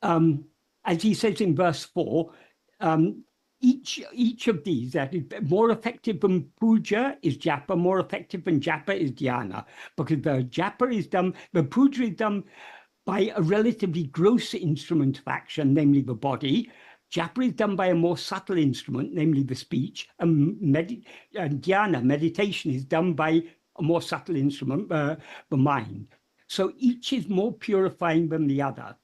as he says in verse 4, each of these, that is more effective than puja is japa, more effective than japa is dhyana, because the japa is done, the puja is done by a relatively gross instrument of action, namely the body. Japa is done by a more subtle instrument, namely the speech, and dhyana, meditation, is done by a more subtle instrument, the mind. So each is more purifying than the other.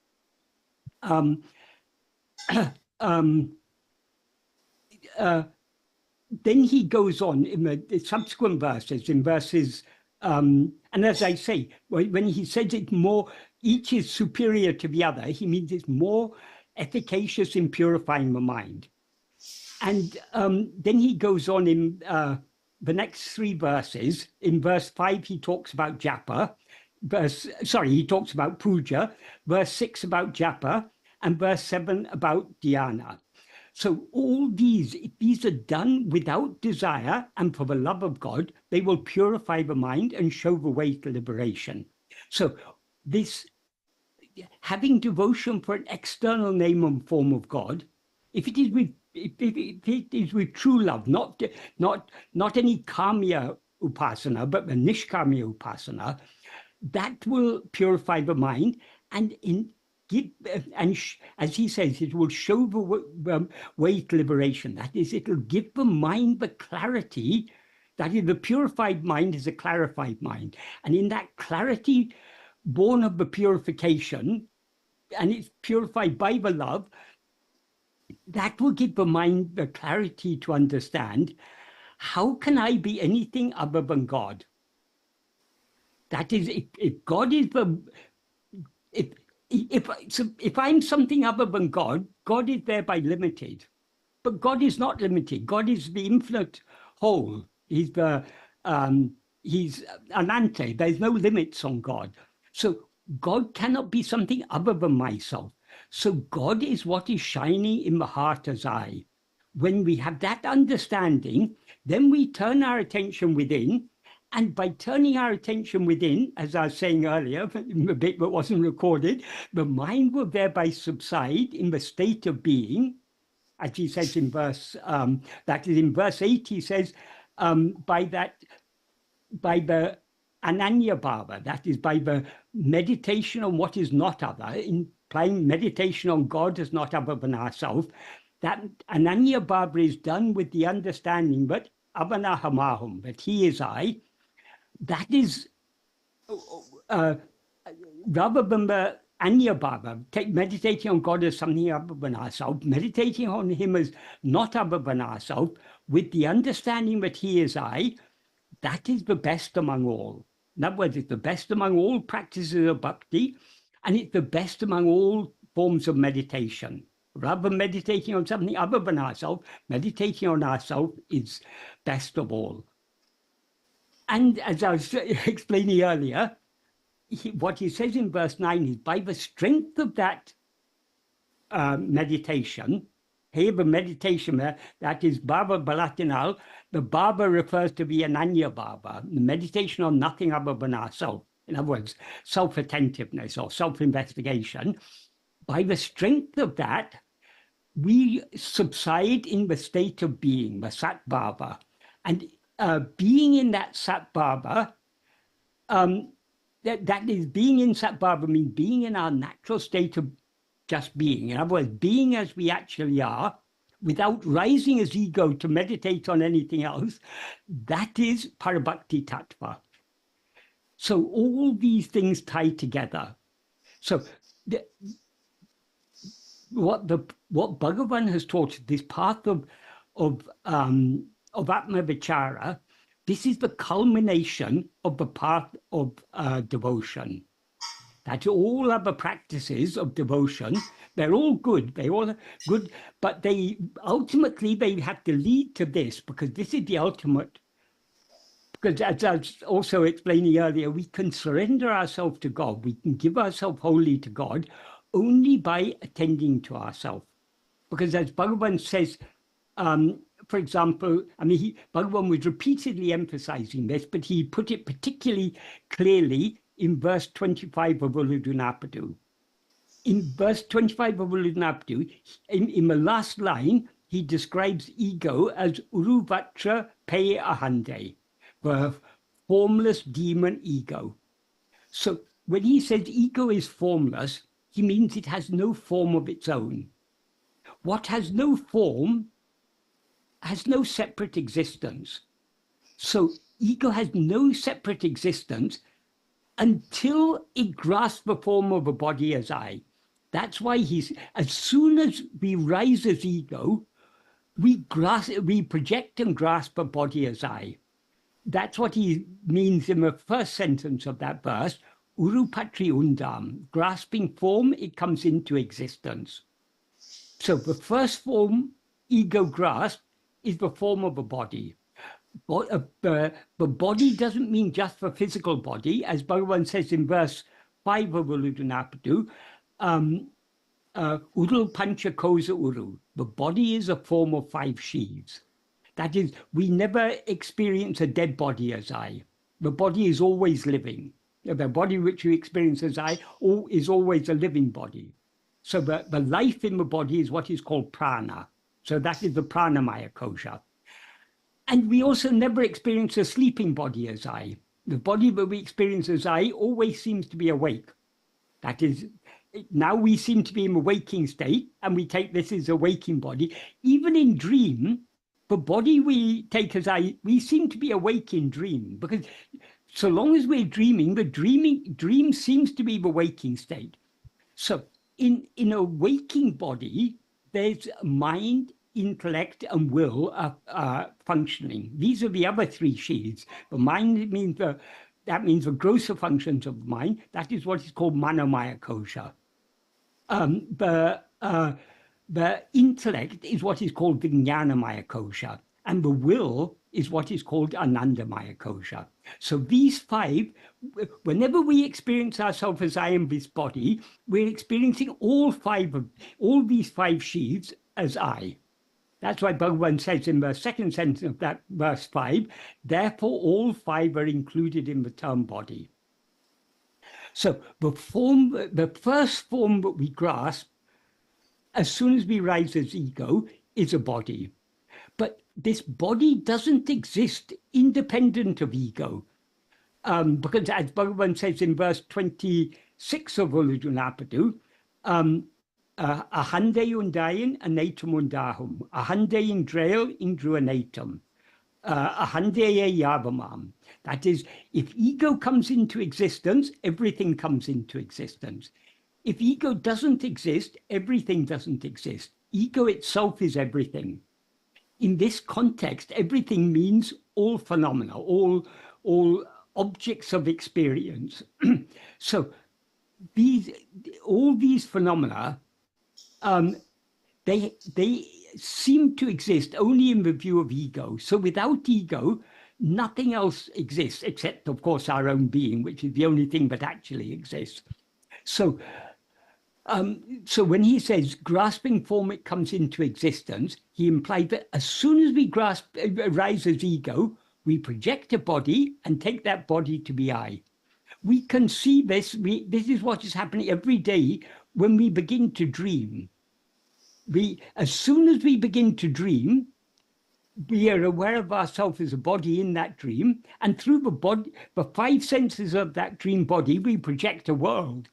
Then he goes on in the subsequent verses, and as I say, when he says it's more, each is superior to the other, he means it's more efficacious in purifying the mind. And then he goes on in the next 3 verses. In verse 5, he talks about japa. He talks about puja. Verse 6 about japa, and verse 7 about dhyana. So all these, if these are done without desire and for the love of God, they will purify the mind and show the way to liberation. So this, having devotion for an external name and form of God, if it is with true love, not any kamya upasana, but the nishkamya upasana, that will purify the mind, and as he says, it will show the way to liberation. That is, it will give the mind the clarity. That is, the purified mind is a clarified mind. And in that clarity, born of the purification, and it's purified by the love, that will give the mind the clarity to understand, how can I be anything other than God? That is, if God is the... If I'm something other than God, God is thereby limited. But God is not limited. God is the infinite whole. He's he's anante. There's no limits on God. So God cannot be something other than myself. So God is what is shining in the heart as I. When we have that understanding, then we turn our attention within. And by turning our attention within, as I was saying earlier, a bit that wasn't recorded, the mind will thereby subside in the state of being, as he says in verse, that is in verse 8, he says, by the ananya bhava, that is by the meditation on what is not other, implying meditation on God as not other than ourselves, that ananya bhava is done with the understanding that avanahamaham, that he is I. That is, rather than the anya bhava, meditating on God as something other than ourselves, meditating on him as not other than ourselves, with the understanding that he is I, that is the best among all. In other words, it's the best among all practices of bhakti, and it's the best among all forms of meditation. Rather than meditating on something other than ourselves, meditating on ourselves is best of all. And as I was explaining earlier, what he says in verse 9 is, by the strength of that meditation, here the meditation, that is bhava balatinal, the bhava refers to the ananya bhava, the meditation on nothing other than ourselves. In other words, self-attentiveness or self-investigation. By the strength of that, we subside in the state of being, the sat bhava. And being in that sat bhava, that is, being in sat bhava means being in our natural state of just being. In other words, being as we actually are, without rising as ego to meditate on anything else, that is parabhakti tattva. So all these things tie together. So what Bhagavan has taught, this path of Atma-vichara, this is the culmination of the path of devotion. That all other practices of devotion, they're all good, but they have to lead to this, because this is the ultimate. Because as I was also explaining earlier, we can surrender ourselves to God, we can give ourselves wholly to God only by attending to ourselves. Because as Bhagavan says, for example, Bhagavan was repeatedly emphasizing this, but he put it particularly clearly in verse 25 of Uludunapadu. in verse 25 of Ulunaptu, in the last line, he describes ego as uruvatra pe ahande, the formless demon ego. So when he says ego is formless, he means it has no form of its own. What has no form has no separate existence. So ego has no separate existence until it grasps the form of a body as I. That's why as soon as we rise as ego, we project and grasp a body as I. That's what he means in the first sentence of that verse, urupatri undam, grasping form, it comes into existence. So the first form ego grasp is the form of a body. The body doesn't mean just the physical body, as Bhagavan says in verse 5 of Uludunapadu, Uru pancha kosa uru. The body is a form of 5 sheaths. That is, we never experience a dead body as I. The body is always living. The body which we experience as I is always a living body. So the life in the body is what is called prana. So that is the pranamaya kosha. And we also never experience a sleeping body as I. The body that we experience as I always seems to be awake. That is, now we seem to be in a waking state, and we take this as a waking body. Even in dream, the body we take as I, we seem to be awake in dream, because so long as we're dreaming, the dream seems to be the waking state. So in a waking body, there's mind, intellect, and will are functioning. These are the other 3 sheaths. The mind means that means the grosser functions of the mind. That is what is called manomaya kosha. The intellect is what is called vijnanamaya kosha, and the will is what is called anandamaya kosha. So these 5, whenever we experience ourselves as I am this body, we're experiencing all these 5 sheaths as I. That's why Bhagavan says in the second sentence of that verse 5, therefore all 5 are included in the term body. So the first form that we grasp as soon as we rise as ego is a body. But this body doesn't exist independent of ego. Because as Bhagavan says in verse 26 of Uludunapadu, ahande undayan anatum undahum, ahande indrail indruanatum, ahande yavamam. That is, if ego comes into existence, everything comes into existence. If ego doesn't exist, everything doesn't exist. Ego itself is everything. In this context, everything means all phenomena, all objects of experience. So all these phenomena, they seem to exist only in the view of ego. So without ego, nothing else exists, except, of course, our own being, which is the only thing that actually exists. So when he says grasping form, it comes into existence, he implied that as soon as we rise as ego, we project a body and take that body to be I. We can see this. This is what is happening every day when we begin to dream. As soon as we begin to dream, we are aware of ourselves as a body in that dream, and through the 5 senses of that dream body, we project a world.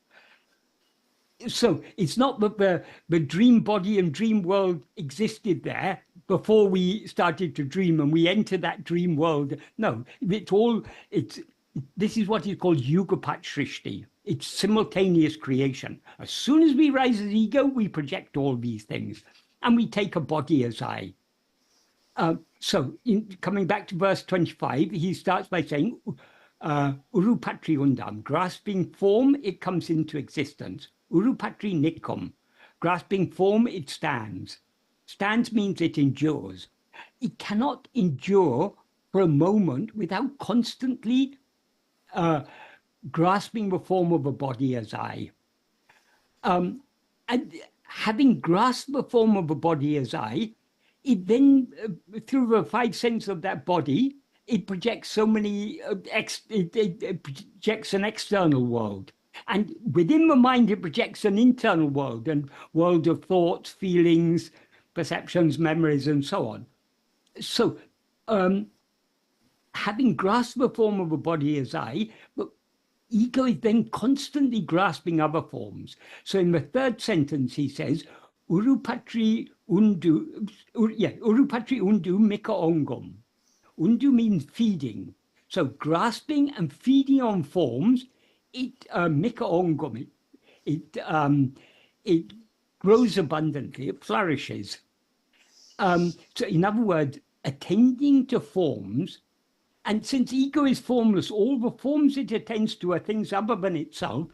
So it's not that the dream body and dream world existed there before we started to dream and we enter that dream world. No, this is what is called yugapat shrishti. It's simultaneous creation. As soon as we rise as ego, we project all these things and we take a body as I. Coming back to verse 25, he starts by saying, urupatri undam, grasping form, it comes into existence. Urupatri nikum, grasping form, it stands. Stands means it endures. It cannot endure for a moment without constantly grasping the form of a body as I. And having grasped the form of a body as I, it then, through the 5 senses of that body, it projects so many, it projects an external world. And within the mind, it projects an internal world and world of thoughts, feelings, perceptions, memories, and so on. So having grasped the form of a body as I, but ego is then constantly grasping other forms. So in the third sentence, he says, Urupatri undu, Urupatri undu mika ongam. Undu means feeding. So grasping and feeding on forms, it mika ongam, it grows abundantly, it flourishes. So in other words, attending to forms, and since ego is formless, all the forms it attends to are things other than itself.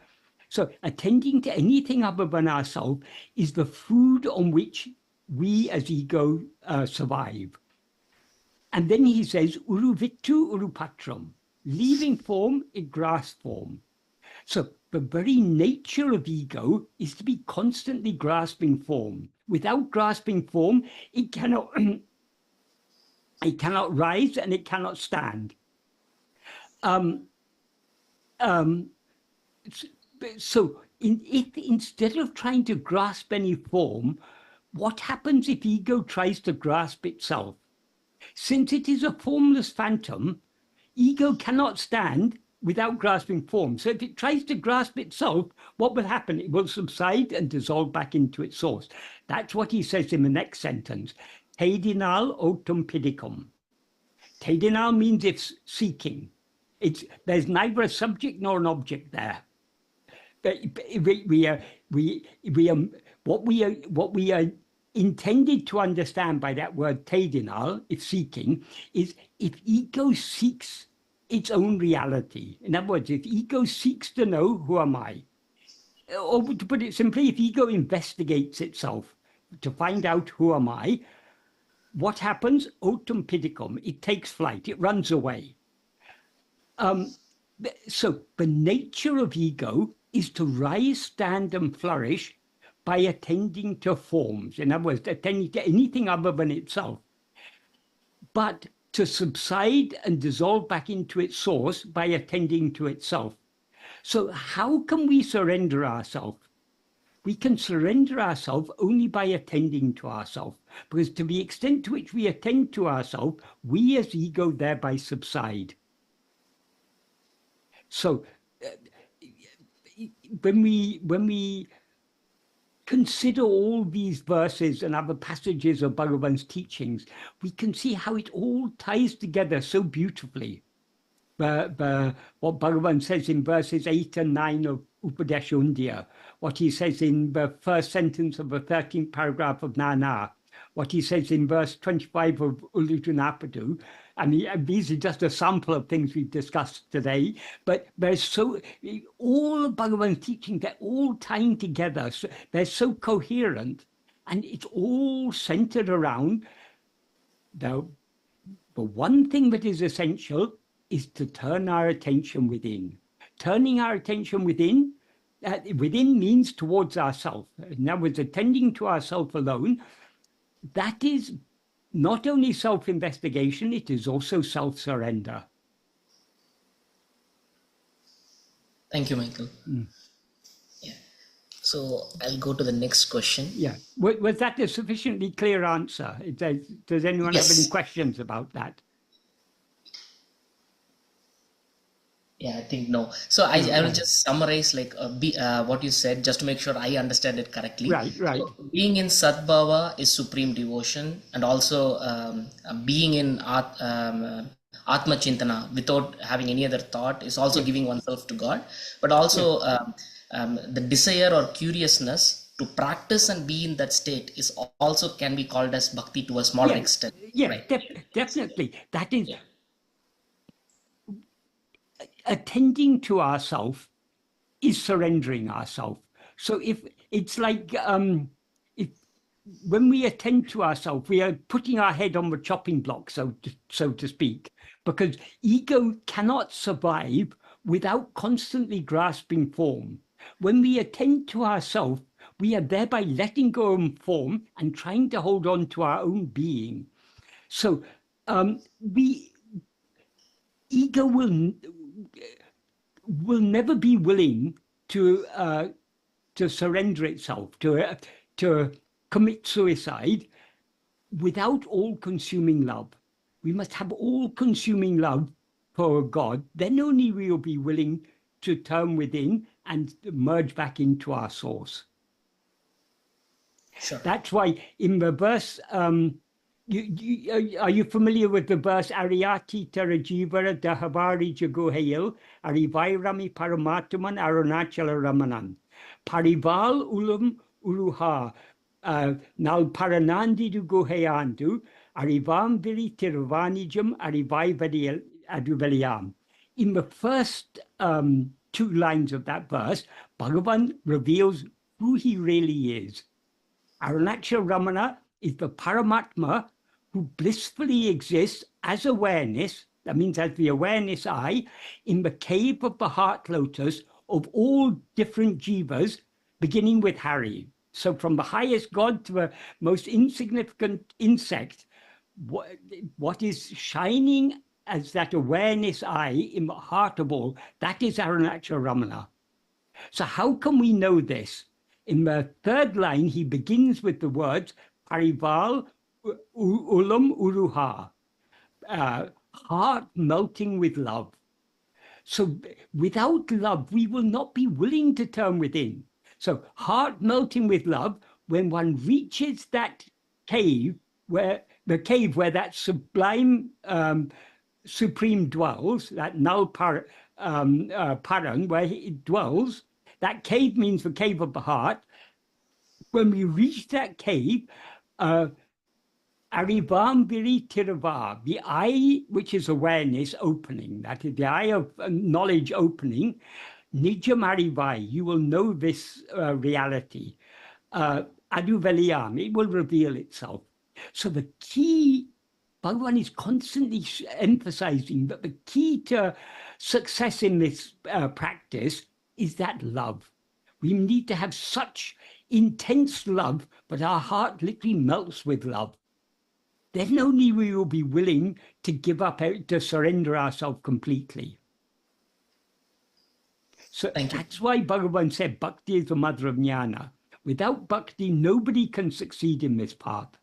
So attending to anything other than ourselves is the food on which we as ego survive. And then he says, Uruvittu urupatram, leaving form, it grasps form. So the very nature of ego is to be constantly grasping form. Without grasping form, it cannot it cannot rise and it cannot stand. So if instead of trying to grasp any form, what happens if ego tries to grasp itself? Since it is a formless phantom, ego cannot stand without grasping form. So if it tries to grasp itself, what will happen? It will subside and dissolve back into its source. That's what he says in the next sentence. Tedinal otum pidicum. Tedinal means it's seeking. There's neither a subject nor an object there. What we are intended to understand by that word tedinal, if seeking, is if ego seeks its own reality. In other words, if ego seeks to know who am I, or to put it simply, if ego investigates itself to find out who am I, what happens? Otum pidicum, it takes flight, it runs away. So the nature of ego is to rise, stand, and flourish by attending to forms. In other words, attending to anything other than itself. But to subside and dissolve back into its source by attending to itself. So how can we surrender ourselves? We can surrender ourselves only by attending to ourselves, because to the extent to which we attend to ourselves, we as ego thereby subside. So when we consider all these verses and other passages of Bhagavan's teachings, we can see how it all ties together so beautifully. What Bhagavan says in verses 8 and 9 of Upadeshundya, what he says in the first sentence of the 13th paragraph of Nana, what he says in verse 25 of Ullutunapadu. I mean, these are just a sample of things we've discussed today, but there's all of Bhagavan's teaching, they're all tying together. So they're so coherent, and it's all centered around the one thing that is essential is to turn our attention within. Turning our attention within, within means towards ourself. In other words, attending to ourself alone, that is not only self-investigation, it is also self-surrender. Thank you, Michael. Yeah. So I'll go to the next question. Yeah. Was that a sufficiently clear answer? Does anyone have any questions about that? Yeah, I think no. So I will just summarize what you said, just to make sure I understand it correctly. Right. So being in Sadbhava is supreme devotion, and also being in Atma-chintana without having any other thought is also giving oneself to God. But also the desire or curiousness to practice and be in that state is also can be called as bhakti to a smaller extent. Yeah, right? definitely. That is... attending to ourselves is surrendering ourselves. So if it's like when we attend to ourselves, we are putting our head on the chopping block, so to speak, because ego cannot survive without constantly grasping form. When we attend to ourselves, we are thereby letting go of form and trying to hold on to our own being. So ego will never be willing to surrender itself, to commit suicide without all-consuming love. We must have all-consuming love for God. Then only we will be willing to turn within and merge back into our source. Sure. That's why in the verse, are you familiar with the verse Ariyati Tarajivara Dahavari Jagohayil Arivairami Paramatman Arunachala Ramanan Parival Ulam Uruha Nal Paranandi Dugohayandu Arivam Viri Tirvanijam Arivai Aduveliam. In the first two lines of that verse, Bhagavan reveals who he really is. Arunachala Ramana is the Paramatma who blissfully exists as awareness, that means as the awareness eye, in the cave of the heart lotus of all different jivas, beginning with Hari. So from the highest God to the most insignificant insect, what is shining as that awareness eye in the heart of all, that is Arunachala Ramana. So how can we know this? In the third line, he begins with the words Parival Ulam Uruha, heart melting with love. So without love, we will not be willing to turn within. So heart melting with love, when one reaches that cave where that sublime supreme dwells, that null paran where it dwells, that cave means the cave of the heart. When we reach that cave, Arivam Viri Tirava, the eye which is awareness opening, that is the eye of knowledge opening, Nijam Arivai, you will know this reality. Aduveliam, it will reveal itself. So the key, Bhagavan is constantly emphasizing that the key to success in this practice is that love. We need to have such intense love, but our heart literally melts with love. Then only we will be willing to give up, to surrender ourselves completely. So that's why Bhagavan said Bhakti is the mother of jnāna. Without Bhakti, nobody can succeed in this path.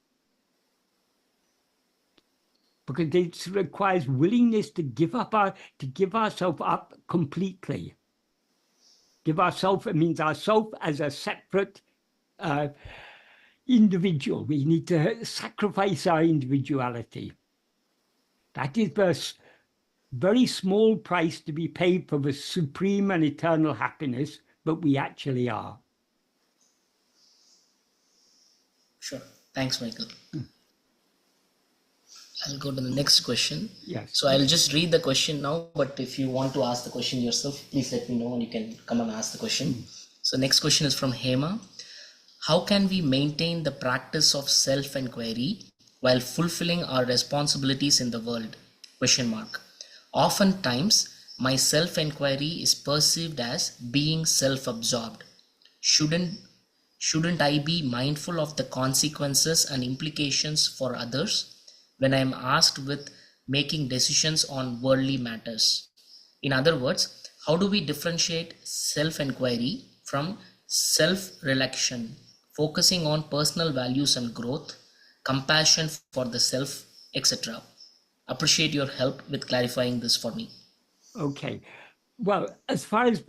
Because it requires willingness to give ourselves up completely. Give ourselves, it means ourself as a separate individual. We need to sacrifice our individuality. That is the very small price to be paid for the supreme and eternal happiness that we actually are. Sure. Thanks, Michael. I'll go to the next question. Yes. So I'll just read the question now, but if you want to ask the question yourself, please let me know and you can come and ask the question. So next question is from Hema. How can we maintain the practice of self-enquiry while fulfilling our responsibilities in the world? Question mark. Oftentimes, my self-enquiry is perceived as being self-absorbed. Shouldn't I be mindful of the consequences and implications for others when I am asked with making decisions on worldly matters? In other words, how do we differentiate self-enquiry from self-reflection, focusing on personal values and growth, compassion for the self, etc.? Appreciate your help with clarifying this for me. Okay. Well, as far as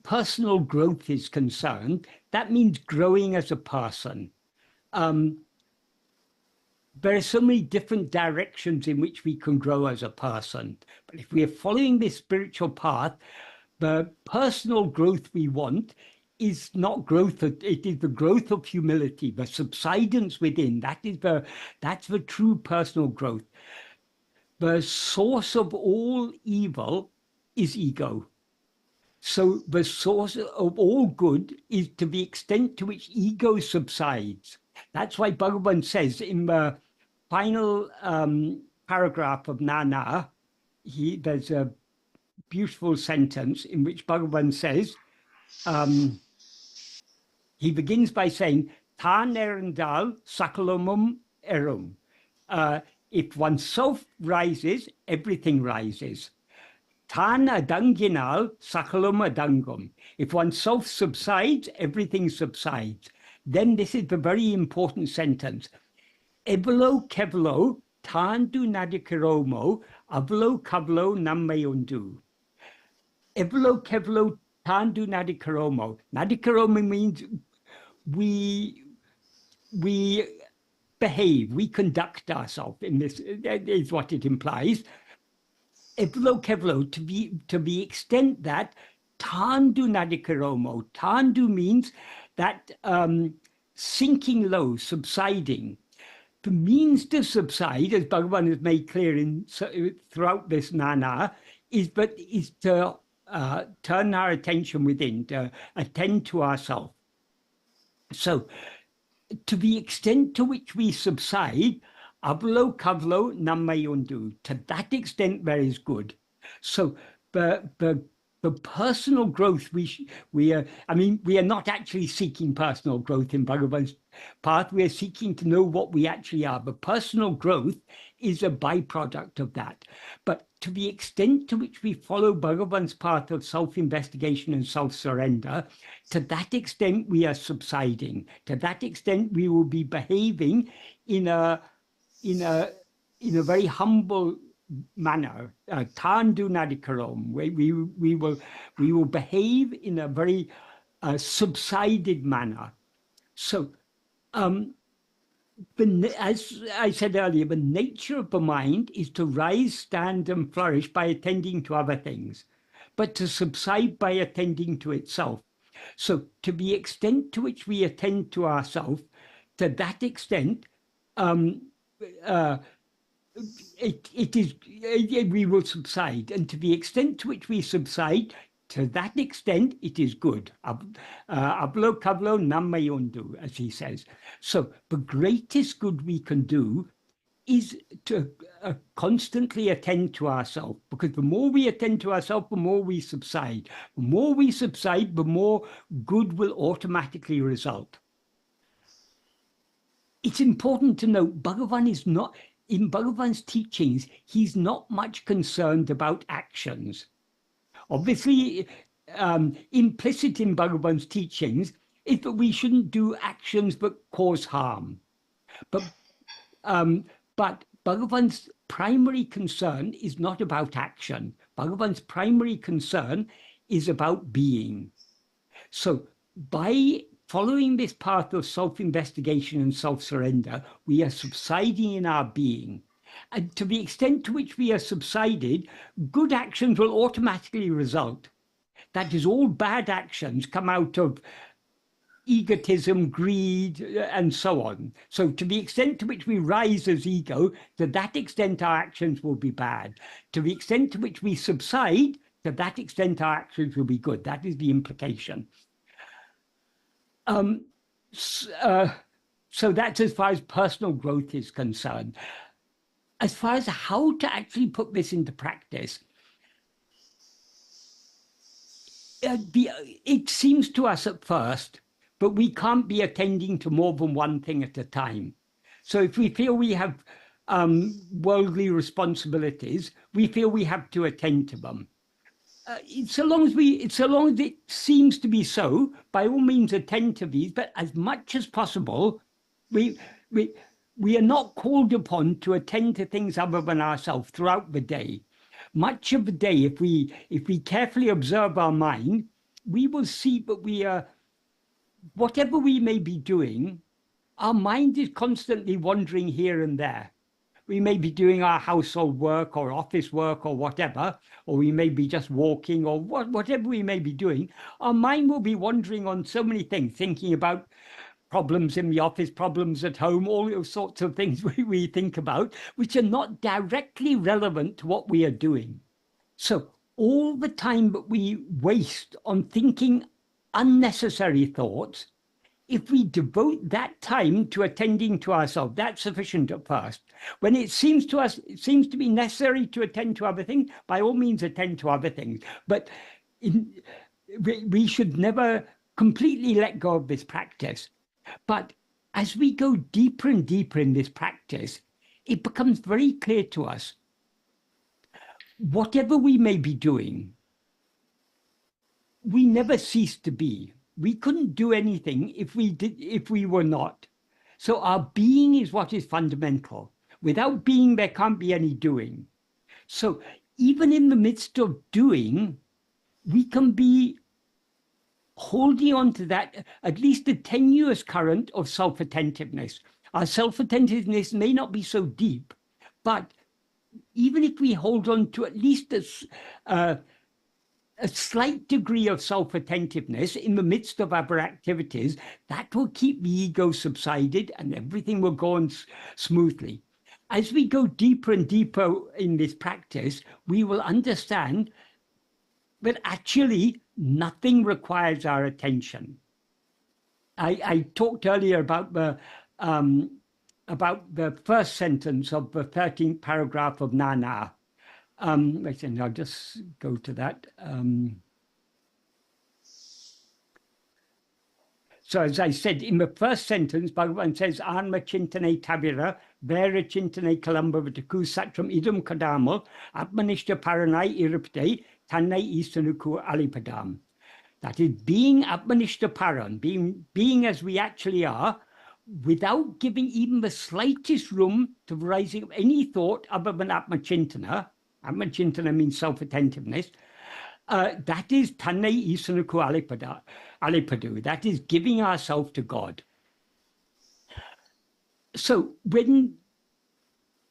personal growth is concerned, that means growing as a person. There are so many different directions in which we can grow as a person. But if we are following this spiritual path, the personal growth we want is not growth, it is the growth of humility, the subsidence within. That's the true personal growth. The source of all evil is ego. So the source of all good is to the extent to which ego subsides. That's why Bhagavan says in the final paragraph of Nana, there's a beautiful sentence in which Bhagavan says, he begins by saying, Ta nerandal sakalamum erum. If oneself rises, everything rises. Tan adanginal sakalum adangum. If oneself subsides, everything subsides. Then this is the very important sentence. Evelo kevelo tandu nadikaromo avlo kavlo nammayundu. Evelo kevelo tandu nadikaromo. Nadikaromo means we behave, we conduct ourselves in this, is what it implies. Evlo kevlo, to the extent that tandu nadikaromo. Tandu means that sinking low, subsiding. The means to subside, as Bhagavan has made clear throughout this jnana, is to turn our attention within, to attend to ourselves. So, to the extent to which we subside, avlo kavlo nammayundu, to that extent there is good. So the personal growth we are not actually seeking personal growth in Bhagavan's path. We are seeking to know what we actually are. But personal growth is a byproduct of that. But to the extent to which we follow Bhagavan's path of self-investigation and self-surrender, to that extent we are subsiding. To that extent we will be behaving in a very humble manner. Tandu nadikarom. We will behave in a very subsided manner. So, as I said earlier, the nature of the mind is to rise, stand, and flourish by attending to other things, but to subside by attending to itself. So, to the extent to which we attend to ourselves, to that extent, we will subside, and to the extent to which we subside, to that extent it is good. Ablo kavlo nammayundu, as he says. So the greatest good we can do is to constantly attend to ourselves, because the more we attend to ourselves, the more we subside. The more we subside, the more good will automatically result. It's important to note, Bhagavan is not, in Bhagavan's teachings, he's not much concerned about actions. Obviously, implicit in Bhagavan's teachings is that we shouldn't do actions that cause harm. But Bhagavan's primary concern is not about action. Bhagavan's primary concern is about being. So by following this path of self-investigation and self-surrender, we are subsiding in our being. And to the extent to which we are subsided, good actions will automatically result. That is, all bad actions come out of egotism, greed, and so on. So to the extent to which we rise as ego, to that extent our actions will be bad. To the extent to which we subside, to that extent our actions will be good. That is the implication. So that's as far as personal growth is concerned. As far as how to actually put this into practice, it seems to us at first, but we can't be attending to more than one thing at a time. So if we feel we have worldly responsibilities, we feel we have to attend to them. So long as it seems to be so, by all means attend to these, but as much as possible, we are not called upon to attend to things other than ourselves throughout the day. Much of the day, if we carefully observe our mind, we will see that we are, whatever we may be doing, our mind is constantly wandering here and there. We may be doing our household work or office work or whatever, or we may be just walking or whatever we may be doing. Our mind will be wandering on so many things, thinking about problems in the office, problems at home, all those sorts of things we think about, which are not directly relevant to what we are doing. So all the time that we waste on thinking unnecessary thoughts, if we devote that time to attending to ourselves, that's sufficient at first. When it seems to us, it seems to be necessary to attend to other things, by all means attend to other things. But we should never completely let go of this practice. But as we go deeper and deeper in this practice, it becomes very clear to us whatever we may be doing, we never cease to be. We couldn't do anything if we were not. So our being is what is fundamental. Without being, there can't be any doing. So even in the midst of doing, we can be holding on to that, at least a tenuous current of self-attentiveness. Our self-attentiveness may not be so deep, but even if we hold on to at least a slight degree of self-attentiveness in the midst of our activities, that will keep the ego subsided and everything will go on smoothly. As we go deeper and deeper in this practice, we will understand that actually nothing requires our attention. I talked earlier about the first sentence of the 13th paragraph of jñāna. I'll just go to that. So as I said, in the first sentence, Bhagavan says, Anma chintane tabira, vera chintane kalambavataku satram idam kadamo, atmanishta paranai irupte, tannai isanuku alipadam. That is, being atmanishta paran, being as we actually are, without giving even the slightest room to the rising of any thought other than atmachintana. Atmachintana means self-attentiveness. That is tannai isanuku alipadu. That is giving ourselves to God. So when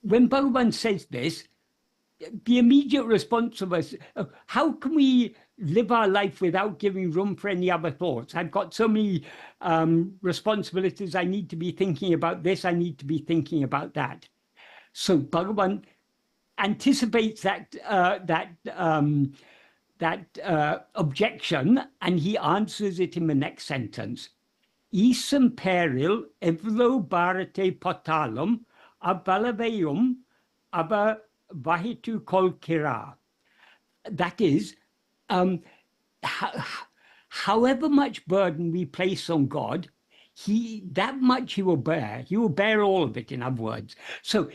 Bhagavan says this, the immediate response of us, how can we live our life without giving room for any other thoughts? I've got so many responsibilities. I need to be thinking about this. I need to be thinking about that. So Bhagavan anticipates that objection, and he answers it in the next sentence. Isam peril evlo bharate potalum abalavayum aba vahitu kol kira. That is, however much burden we place on God, that much he will bear. He will bear all of it, in other words. So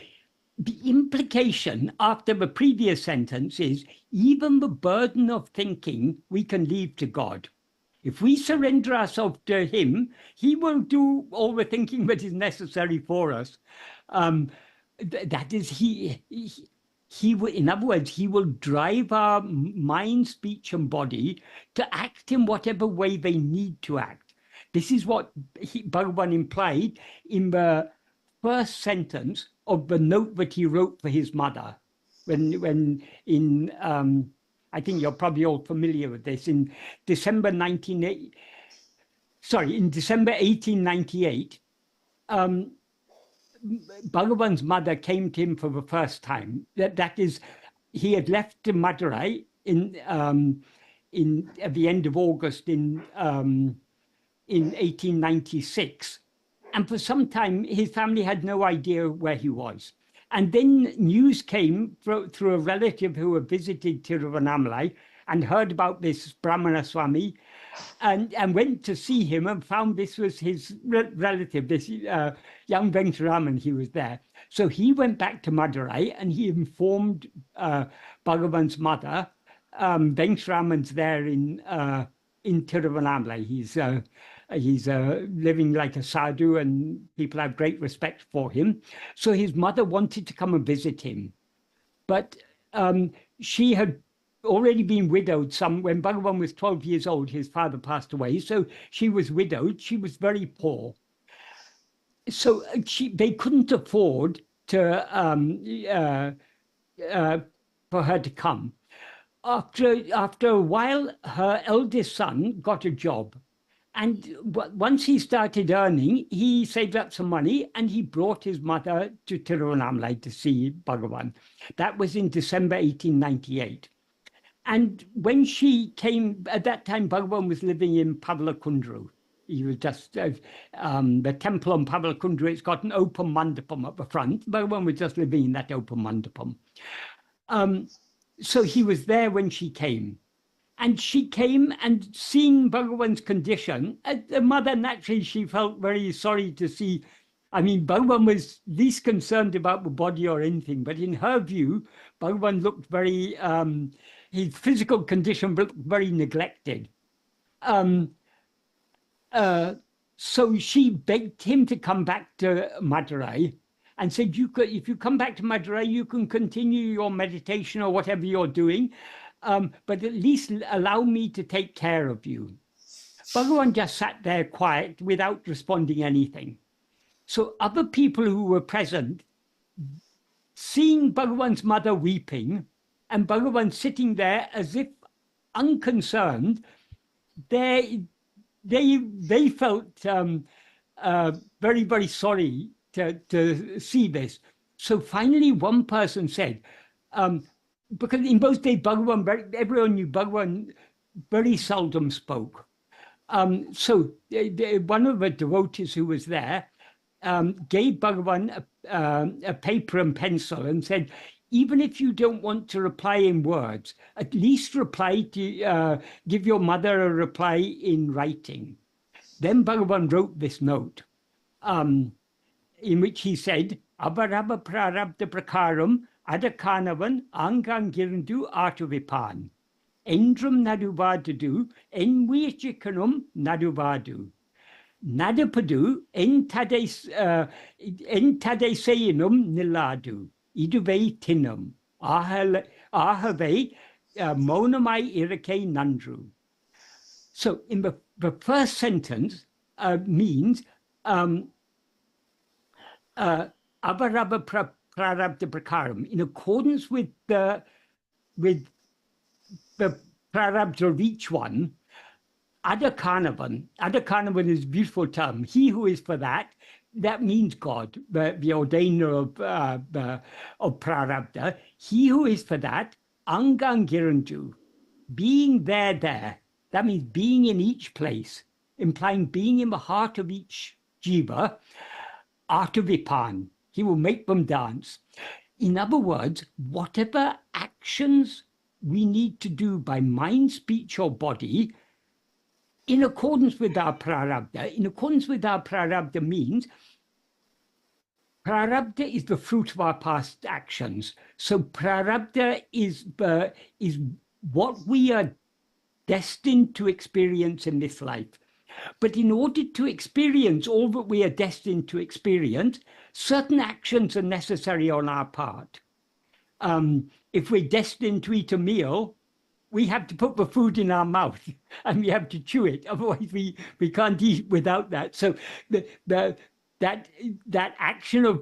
the implication after the previous sentence is even the burden of thinking we can leave to God. If we surrender ourselves to him, he will do all the thinking that is necessary for us. That is, he will, in other words, he will drive our mind, speech, and body to act in whatever way they need to act. This is what Bhagavan implied in the first sentence of the note that he wrote for his mother, when in I think you're probably all familiar with this. In December 1898, Bhagavan's mother came to him for the first time. That is, he had left Madurai at the end of August in 1896, and for some time his family had no idea where he was. And then news came through a relative who had visited Tiruvannamalai and heard about this Brahmana Swami, and went to see him and found this was his relative, this young Venkataraman. He was there. So he went back to Madurai and he informed Bhagavan's mother, Venkataraman's there in Tiruvannamalai. He's living like a sadhu and people have great respect for him. So his mother wanted to come and visit him. But she had already been widowed when Bhagavan was 12 years old. His father passed away. So she was widowed. She was very poor. So they couldn't afford to for her to come. After a while, her eldest son got a job. And once he started earning, he saved up some money and he brought his mother to Tiruvannamalai to see Bhagavan. That was in December 1898. And when she came, at that time, Bhagavan was living in Pavlakundru. He was just, the temple on Pavlakundru, it's got an open mandapam at the front. Bhagavan was just living in that open mandapam. So he was there when she came. And she came, and seeing Bhagavan's condition, the mother, naturally, she felt very sorry to see I mean, Bhagavan was least concerned about the body or anything, but in her view, Bhagavan looked very, his physical condition looked very neglected. So she begged him to come back to Madurai and said, if you come back to Madurai, you can continue your meditation or whatever you're doing, but at least allow me to take care of you. Bhagavan just sat there quiet without responding anything. So other people who were present, seeing Bhagavan's mother weeping and Bhagavan sitting there as if unconcerned, they felt very, very sorry to see this. So finally, one person said, because in those days, everyone knew Bhagavan very seldom spoke. So one of the devotees who was there gave Bhagavan a paper and pencil and said, even if you don't want to reply in words, at least reply to give your mother a reply in writing. Then Bhagavan wrote this note, in which he said, Avarabha prarabdha prakaram adakanavan angangirandu artuvipan. Endrum naduvadu, envichikanum naduvadu. Nadapadu entadeseinum niladu. Iduve tinum. Ahave monamai irake nandru. So in the first sentence means avarabha prarabdha prakaram, in accordance with the prarabdha of each one, adakanavan is a beautiful term. He who is for that means God, the ordainer of prarabdha. He who is for that, angangirandu, being there. That means being in each place, implying being in the heart of each jiva, artavipan. He will make them dance. In other words, whatever actions we need to do by mind, speech, or body, in accordance with our prarabdha. In accordance with our prarabdha means prarabdha is the fruit of our past actions. So prarabdha is what we are destined to experience in this life. But in order to experience all that we are destined to experience, certain actions are necessary on our part. If we're destined to eat a meal, we have to put the food in our mouth and we have to chew it. Otherwise, we can't eat without that. So that action of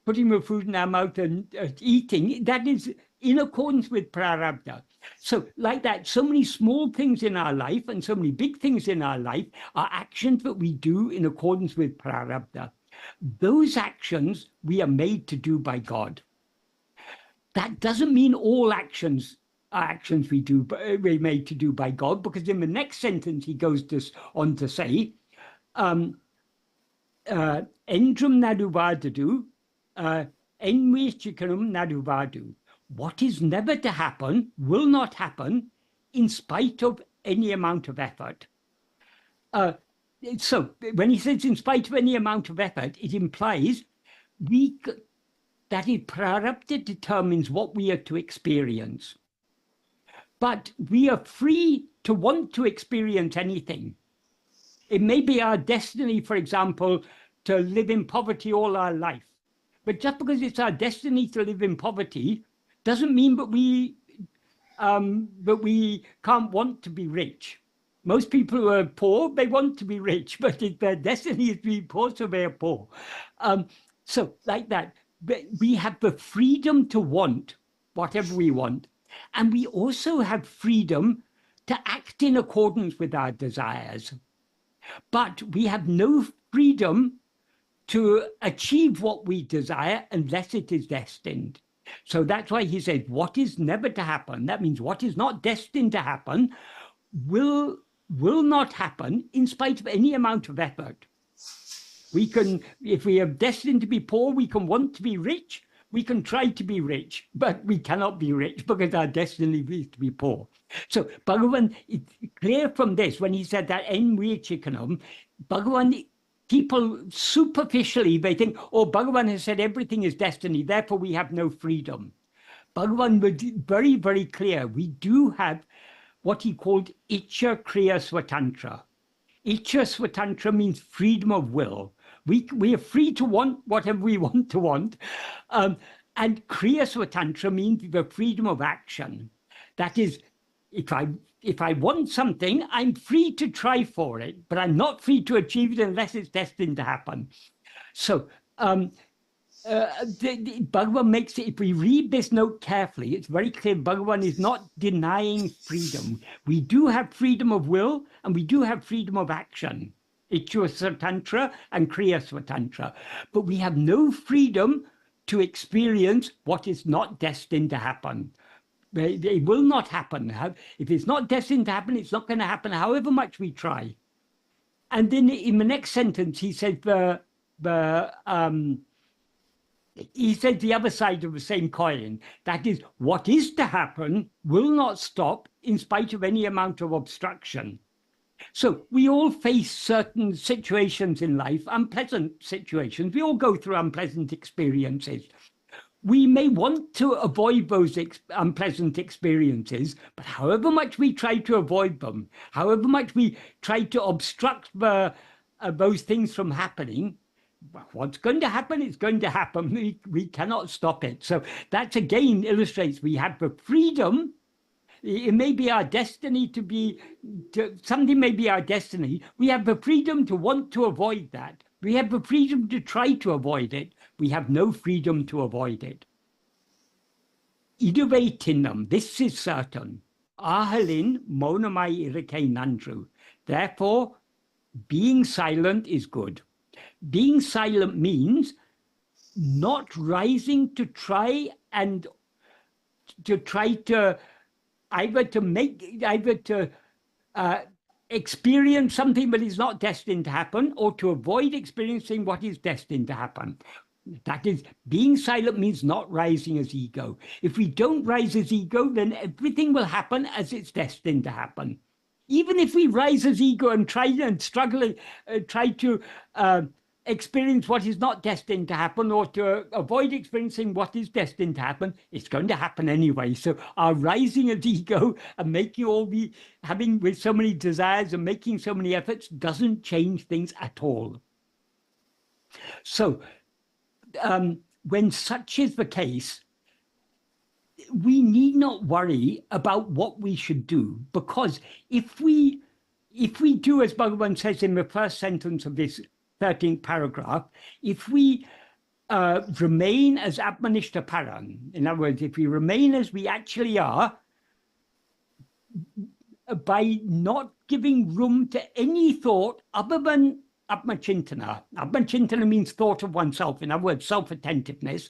putting the food in our mouth and eating, that is in accordance with prarabdha. So like that, so many small things in our life and so many big things in our life are actions that we do in accordance with prarabdha. Those actions we are made to do by God. That doesn't mean all actions are actions we're made to do by God, because in the next sentence he goes on to say, Endrum naduvadu, envichikanum naduvadu. What is never to happen will not happen in spite of any amount of effort. So when he says in spite of any amount of effort, it implies that prarabdha determines what we are to experience. But we are free to want to experience anything. It may be our destiny, for example, to live in poverty all our life. But just because it's our destiny to live in poverty doesn't mean that we can't want to be rich. Most people who are poor, they want to be rich, but their destiny is to be poor, so they are poor. So like that, we have the freedom to want whatever we want. And we also have freedom to act in accordance with our desires. But we have no freedom to achieve what we desire unless it is destined. So that's why he says, what is never to happen, that means what is not destined to happen, will not happen in spite of any amount of effort. We can, if we are destined to be poor, we can want to be rich. We can try to be rich, but we cannot be rich because our destiny is to be poor. So Bhagavan, it's clear from this, when he said that envichikanam, Bhagavan people superficially, they think, oh, Bhagavan has said everything is destiny, therefore we have no freedom. Bhagavan was very, very clear. We do have what he called Icha Kriya Swatantra. Icha Swatantra means freedom of will. We are free to want whatever we want to want. And Kriya Swatantra means the freedom of action. That is, if I want something, I'm free to try for it, but I'm not free to achieve it unless it's destined to happen. So Bhagavan makes it, if we read this note carefully, it's very clear Bhagavan is not denying freedom. We do have freedom of will and we do have freedom of action, Ichya Swatantra and Kriya Swatantra. But we have no freedom to experience what is not destined to happen. It will not happen. If it's not destined to happen, it's not going to happen however much we try. And then in the next sentence, he said he said the other side of the same coin. That is, what is to happen will not stop in spite of any amount of obstruction. So we all face certain situations in life, unpleasant situations. We all go through unpleasant experiences. We may want to avoid those unpleasant experiences, but however much we try to avoid them, however much we try to obstruct those things from happening, what's going to happen is going to happen. We cannot stop it. So that again illustrates we have the freedom. It may be our destiny something may be our destiny. We have the freedom to want to avoid that. We have the freedom to try to avoid it. We have no freedom to avoid it. Iduvetinam, this is certain. Ahalin monamai irike nandru. Therefore, being silent is good. Being silent means not rising to try to experience something that is not destined to happen, or to avoid experiencing what is destined to happen. That is, being silent means not rising as ego. If we don't rise as ego, then everything will happen as it's destined to happen. Even if we rise as ego and try to experience what is not destined to happen, or to avoid experiencing what is destined to happen, it's going to happen anyway. So our rising as ego and having with so many desires and making so many efforts doesn't change things at all. So when such is the case, we need not worry about what we should do, because if we do as Bhagavan says in the first sentence of this 13th paragraph, if we remain as Atmanishta Paran, in other words, if we remain as we actually are, by not giving room to any thought other than Atma-chintana. Atma-chintana means thought of oneself, in other words, self-attentiveness.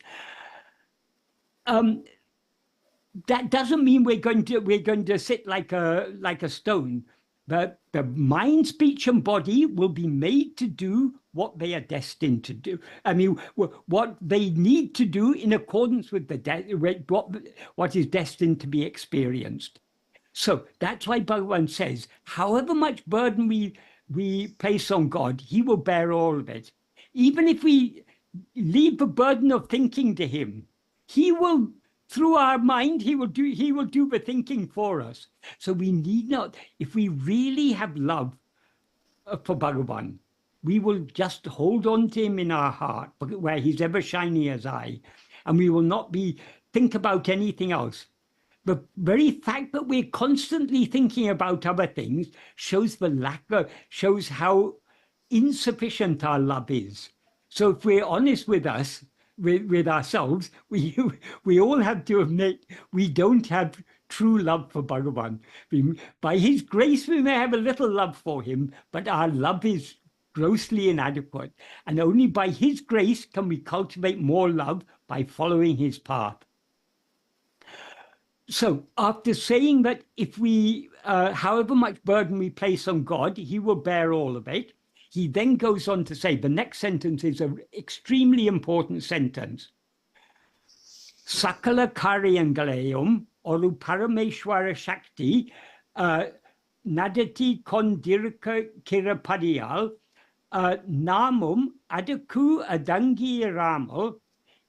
That doesn't mean we're going to sit like a stone. But the mind, speech, and body will be made to do what they are destined to do. I mean, what they need to do in accordance with what is destined to be experienced. So that's why Bhagavan says, however much burden we place on God, he will bear all of it. Even if we leave the burden of thinking to him, he will, through our mind, he will do the thinking for us. So we need not, if we really have love for Bhagavan, we will just hold on to him in our heart, where he's ever shining as eye, and we will not think about anything else. The very fact that we're constantly thinking about other things shows shows how insufficient our love is. So if we're honest with ourselves, we all have to admit we don't have true love for Bhagavan. By his grace, we may have a little love for him, but our love is grossly inadequate. And only by his grace can we cultivate more love by following his path. So after saying that if we, however much burden we place on God, he will bear all of it, he then goes on to say, the next sentence is an extremely important sentence. Sakala karyangalayam oru parameshwara shakti nadati kondirka kirapadiyal Namum adaku adangi ramal,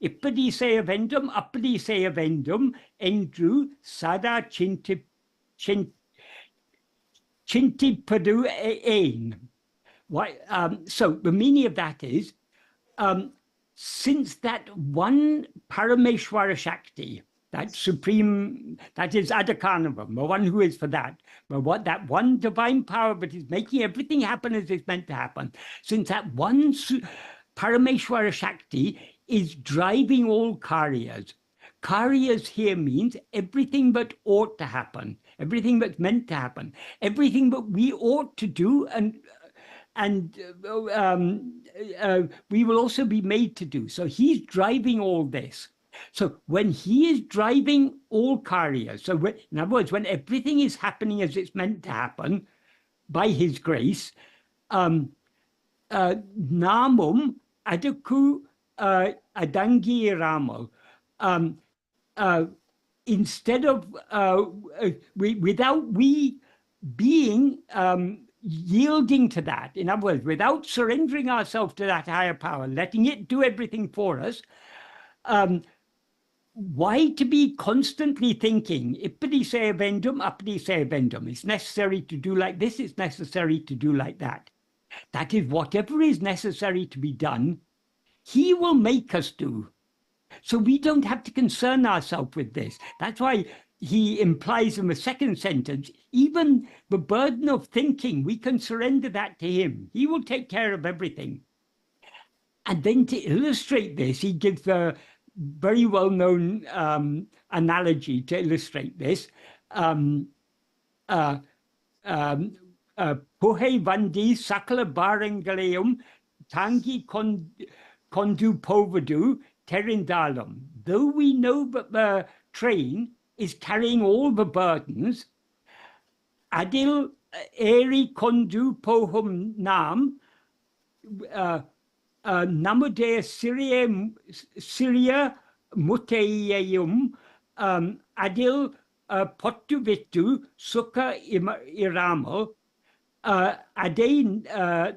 ippadi seya vendum, appadi seya vendum, endru sada chintipadu ain. Why? So the meaning of that is, since that one Parameshwara Shakti, that supreme, that is Adakanavam, the one who is for that, but what that one divine power that is making everything happen as it's meant to happen, since that one Parameshwara Shakti is driving all karyas. Karyas here means everything that ought to happen, everything that's meant to happen, everything that we ought to do, and we will also be made to do. So he's driving all this. So when he is driving all karyas, so in other words, when everything is happening as it's meant to happen by his grace, namum adaku adangi ramal, instead of without we being yielding to that, in other words, without surrendering ourselves to that higher power, letting it do everything for us, why to be constantly thinking, ippadi seya vendum, appadi seya vendum, it's necessary to do like this, it's necessary to do like that. That is, whatever is necessary to be done, he will make us do. So we don't have to concern ourselves with this. That's why he implies in the second sentence, even the burden of thinking, we can surrender that to him. He will take care of everything. And then to illustrate this, he gives a very well-known analogy to illustrate this. Puhe vandi sakala barangalayum tangi kondu povadu terindalum. Though we know that the train is carrying all the burdens, adil eri kondu pohum nam, namudaya Syria muteyum, adil potuvitu sukha iramal, ade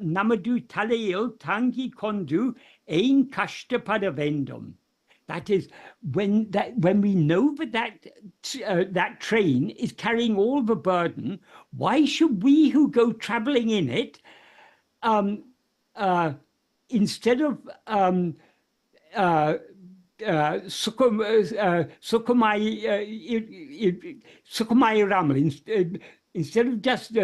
namadu talail tangi kondu ein kashtapada vendum. That is, when we know that train is carrying all the burden, why should we who go traveling in it, instead of sukumai ramal, instead of just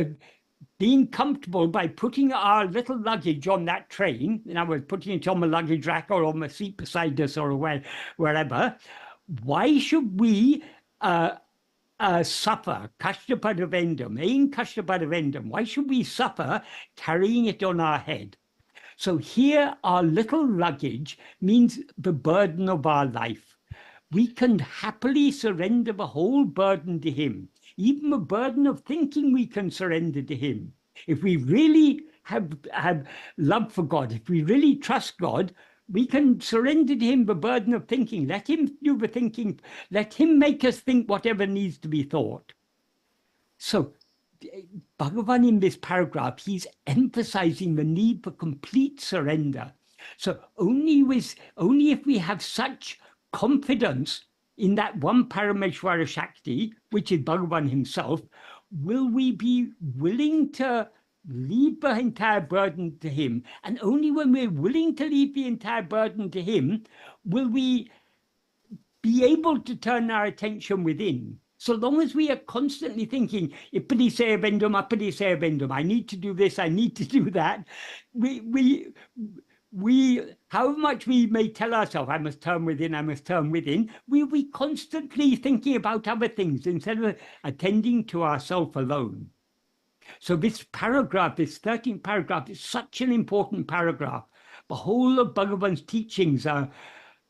being comfortable by putting our little luggage on that train, in other words, putting it on the luggage rack or on the seat beside us or wherever, why should we suffer? Kashtapadavendam, ain kashtapadavendam. Why should we suffer carrying it on our head? So here, our little luggage means the burden of our life. We can happily surrender the whole burden to him. Even the burden of thinking we can surrender to him. If we really have love for God, if we really trust God, we can surrender to him the burden of thinking. Let him do the thinking. Let him make us think whatever needs to be thought. So Bhagavan, in this paragraph, he's emphasizing the need for complete surrender. So only if we have such confidence in that one Parameshwara Shakti, which is Bhagavan himself, will we be willing to leave the entire burden to him. And only when we're willing to leave the entire burden to him, will we be able to turn our attention within. So long as we are constantly thinking, ippadi seya vendum, appadi seya vendum, I need to do this, I need to do that, we, however much we may tell ourselves, I must turn within, we'll be constantly thinking about other things instead of attending to ourselves alone. So this paragraph, this 13th paragraph, is such an important paragraph. The whole of Bhagavan's teachings are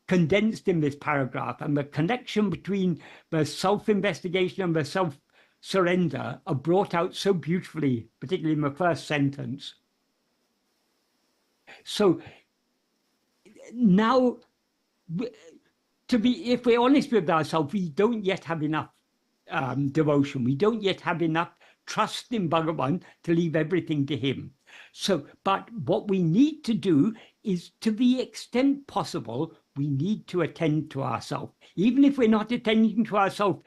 condensed in this paragraph, and the connection between the self-investigation and the self-surrender are brought out so beautifully, particularly in the first sentence. So now, if we're honest with ourselves, we don't yet have enough devotion. We don't yet have enough trust in Bhagavan to leave everything to him. So, but what we need to do is, to the extent possible, we need to attend to ourselves. Even if we're not attending to ourselves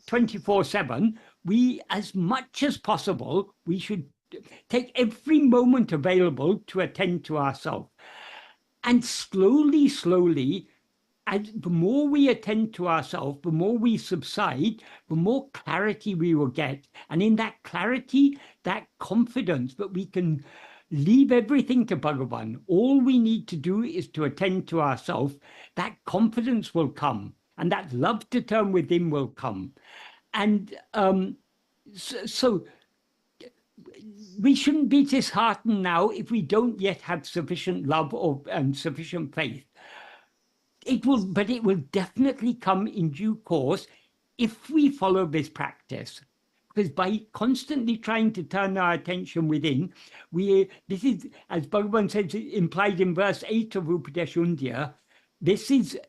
24/7, we, as much as possible, we should take every moment available to attend to ourselves. And slowly, slowly, and the more we attend to ourselves, the more we subside, the more clarity we will get. And in that clarity, that confidence that we can leave everything to Bhagavan, all we need to do is to attend to ourselves, that confidence will come, and that love to turn within will come. And so we shouldn't be disheartened now if we don't yet have sufficient love or sufficient faith. But it will definitely come in due course if we follow this practice. Because by constantly trying to turn our attention within, this is, as Bhagavan says, implied in verse 8 of Upadeshundya, this is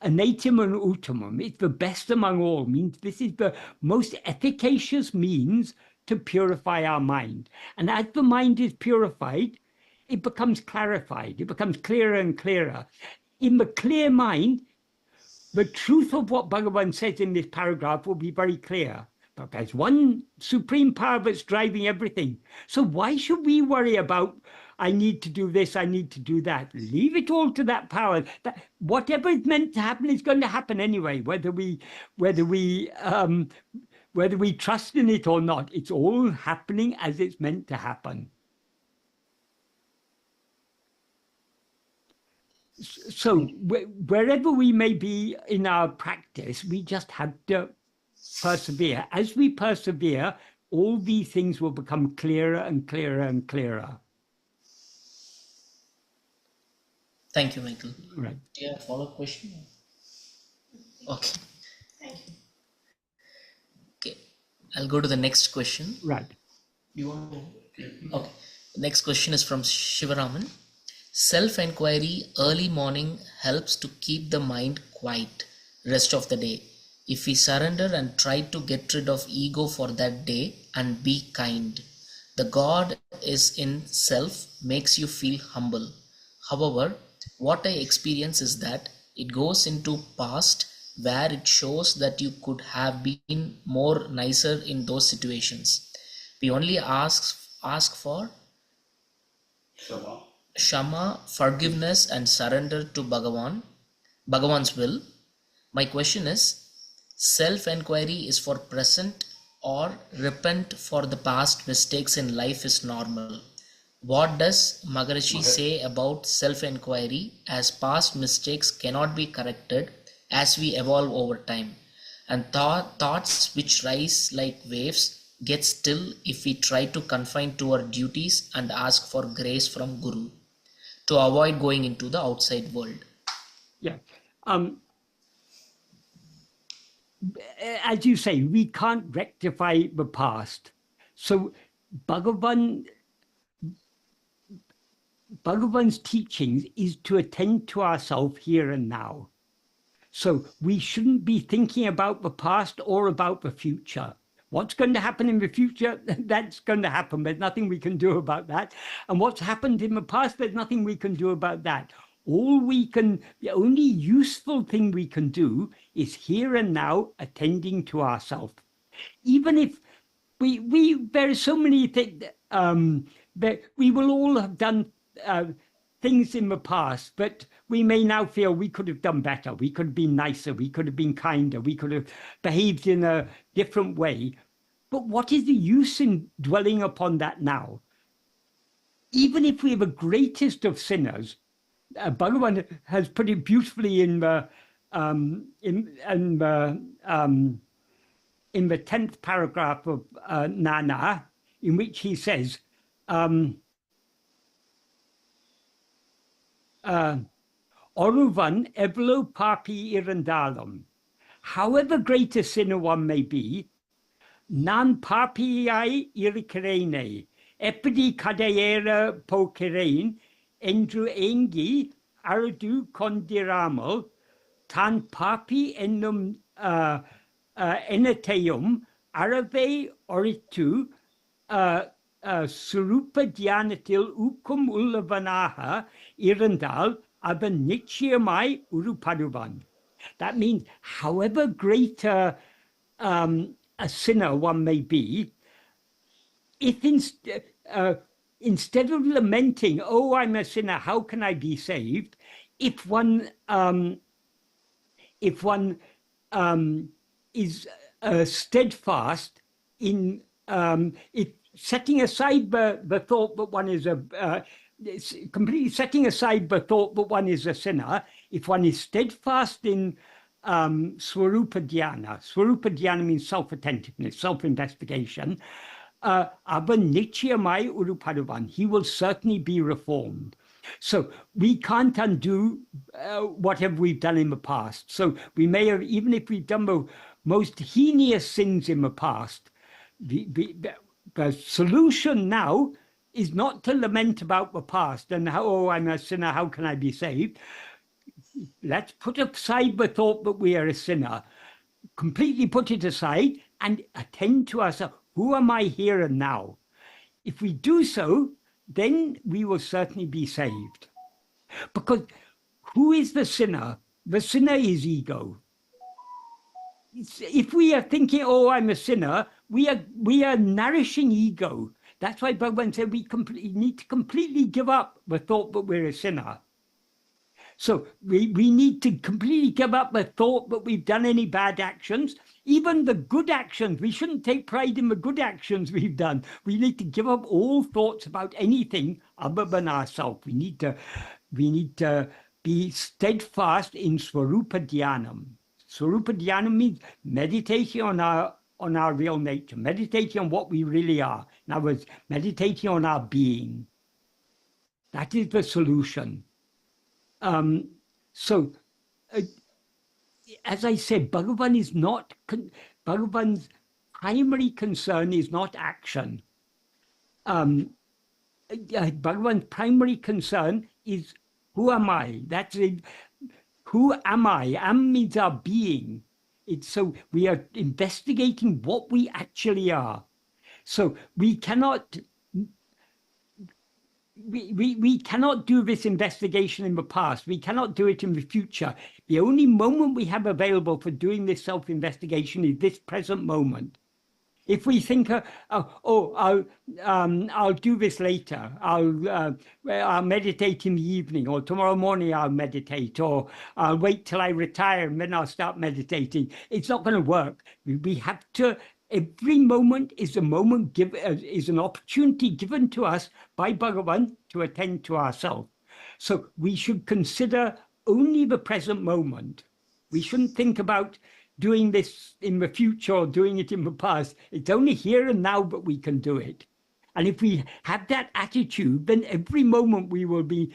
anatim and uttamam. It's the best among all. Means this is the most efficacious means to purify our mind. And as the mind is purified, it becomes clarified. It becomes clearer and clearer. In the clear mind, the truth of what Bhagavan says in this paragraph will be very clear. But there's one supreme power that's driving everything. So why should we worry about, I need to do this, I need to do that? Leave it all to that power. That whatever is meant to happen is going to happen anyway, whether we trust in it or not. It's all happening as it's meant to happen. So wherever we may be in our practice, we just have to persevere. As we persevere, all these things will become clearer and clearer and clearer. Thank you, Michael. Right. Do you have a follow-up question? Okay. Thank you. Okay. I'll go to the next question. Right. You want to? Okay. The next question is from Shivaraman. Self-enquiry early morning helps to keep the mind quiet rest of the day. If we surrender and try to get rid of ego for that day and be kind, the God is in self makes you feel humble. However, what I experience is that it goes into past where it shows that you could have been more nicer in those situations. We only ask for Shama, forgiveness and surrender to Bhagavan's will. My question is, self-enquiry is for present or repent for the past mistakes in life is normal? What does Maharishi say about self-enquiry, as past mistakes cannot be corrected as we evolve over time, and thoughts which rise like waves get still if we try to confine to our duties and ask for grace from Guru to avoid going into the outside world? Yeah. As you say, we can't rectify the past. So Bhagavan's teachings is to attend to ourselves here and now. So we shouldn't be thinking about the past or about the future. What's going to happen in the future, that's going to happen. There's nothing we can do about that. And what's happened in the past, there's nothing we can do about that. The only useful thing we can do is here and now attending to ourselves. Even if there are so many things, that we will all have done things in the past, but we may now feel we could have done better. We could have been nicer. We could have been kinder. We could have behaved in a different way. But what is the use in dwelling upon that now? Even if we are the greatest of sinners, Bhagavan has put it beautifully in the 10th paragraph of Jnāna, in which he says, Oruvan evlo papi irandalam. However great a sinner one may be, nan papiai irikarene, epidi kadayera pokerein, endru engi aradu kondiramal, tan papi enum eneteum arave oritu Surupa Dhyaнаtil Ukum Ullavanaha Irandal Abanichyamai Urupaduvan. That means, however great a sinner one may be, if instead of lamenting, "Oh, I'm a sinner, how can I be saved?" If one is steadfast in setting aside the thought that one is completely setting aside the thought that one is a sinner, if one is steadfast in Swarupa Dhyana. Swarupa Dhyana means self-attentiveness, self-investigation. Abanichyamai Urupaduvan, he will certainly be reformed. So we can't undo whatever we've done in the past. So we may have, even if we've done the most heinous sins in the past, the solution now is not to lament about the past and how, "Oh, I'm a sinner, how can I be saved?" Let's put aside the thought that we are a sinner, completely put it aside and attend to ourselves. Who am I here and now? If we do so, then we will certainly be saved. Because who is the sinner? The sinner is ego. If we are thinking, "Oh, I'm a sinner," we are nourishing ego. That's why Bhagavan said we need to completely give up the thought that we're a sinner. So we need to completely give up the thought that we've done any bad actions. Even the good actions, we shouldn't take pride in the good actions we've done. We need to give up all thoughts about anything other than ourselves. We need to be steadfast in Swarupa Dhyanam. Swarupa Dhyanam means meditating on our real nature, meditating on what we really are. In other words, meditating on our being. That is the solution. So, as I said, Bhagavan's primary concern is not action. Bhagavan's primary concern is, who am I? That's it. Who am I? Am means our being. So we are investigating what we actually are. So we cannot do this investigation in the past. We cannot do it in the future. The only moment we have available for doing this self-investigation is this present moment. If we think, I'll do this later. I'll meditate in the evening, or tomorrow morning I'll meditate, or I'll wait till I retire and then I'll start meditating. It's not going to work. We have to. Every moment is a moment is an opportunity given to us by Bhagavan to attend to ourselves. So we should consider only the present moment. We shouldn't think about doing this in the future or doing it in the past. It's only here and now that we can do it. And if we have that attitude, then every moment we will be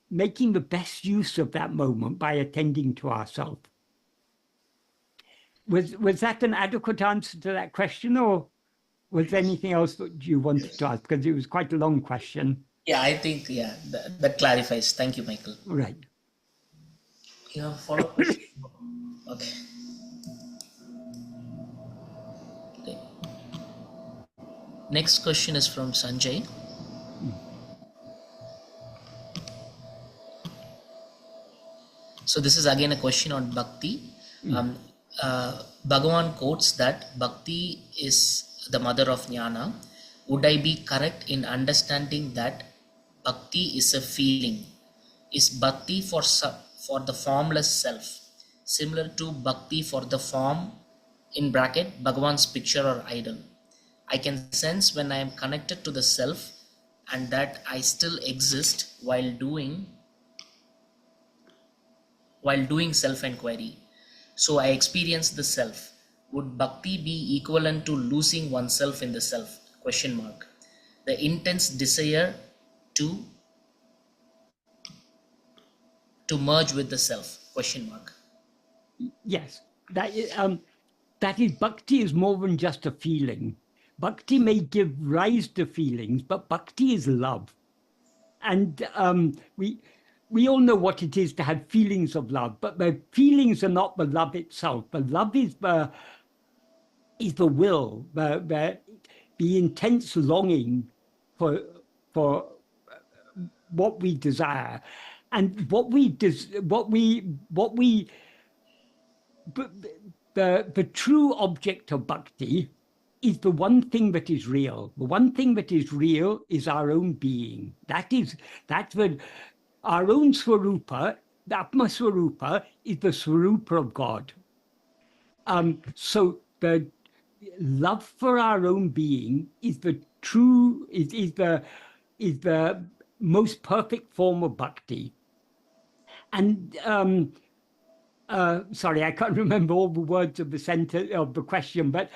making the best use of that moment by attending to ourselves. Was that an adequate answer to that question, or was there anything else that you wanted to ask? Because it was quite a long question. Yeah, I think, that clarifies. Thank you, Michael. Right. You have a follow-up question? Okay. Next question is from Sanjay. So this is again a question on Bhakti. Bhagavan quotes that Bhakti is the mother of jnana. Would I be correct in understanding that Bhakti is a feeling? Is Bhakti for the formless self similar to Bhakti for the form, in bracket, Bhagavan's picture or idol? I can sense when I am connected to the self and that I still exist while doing self-enquiry. So I experience the self. Would Bhakti be equivalent to losing oneself in the self? Question mark. The intense desire to merge with the self? Question mark. Yes, that is Bhakti is more than just a feeling. Bhakti may give rise to feelings, but Bhakti is love. And we all know what it is to have feelings of love, but the feelings are not the love itself. The love is the will, the intense longing for what we desire, and the true object of bhakti is the one thing that is real. The one thing that is real is our own being. That's what our own swarupa, the Atma-swarupa, is the swarupa of God. So the love for our own being is the true, is the most perfect form of bhakti. And sorry, I can't remember all the words of the sentence of the question, but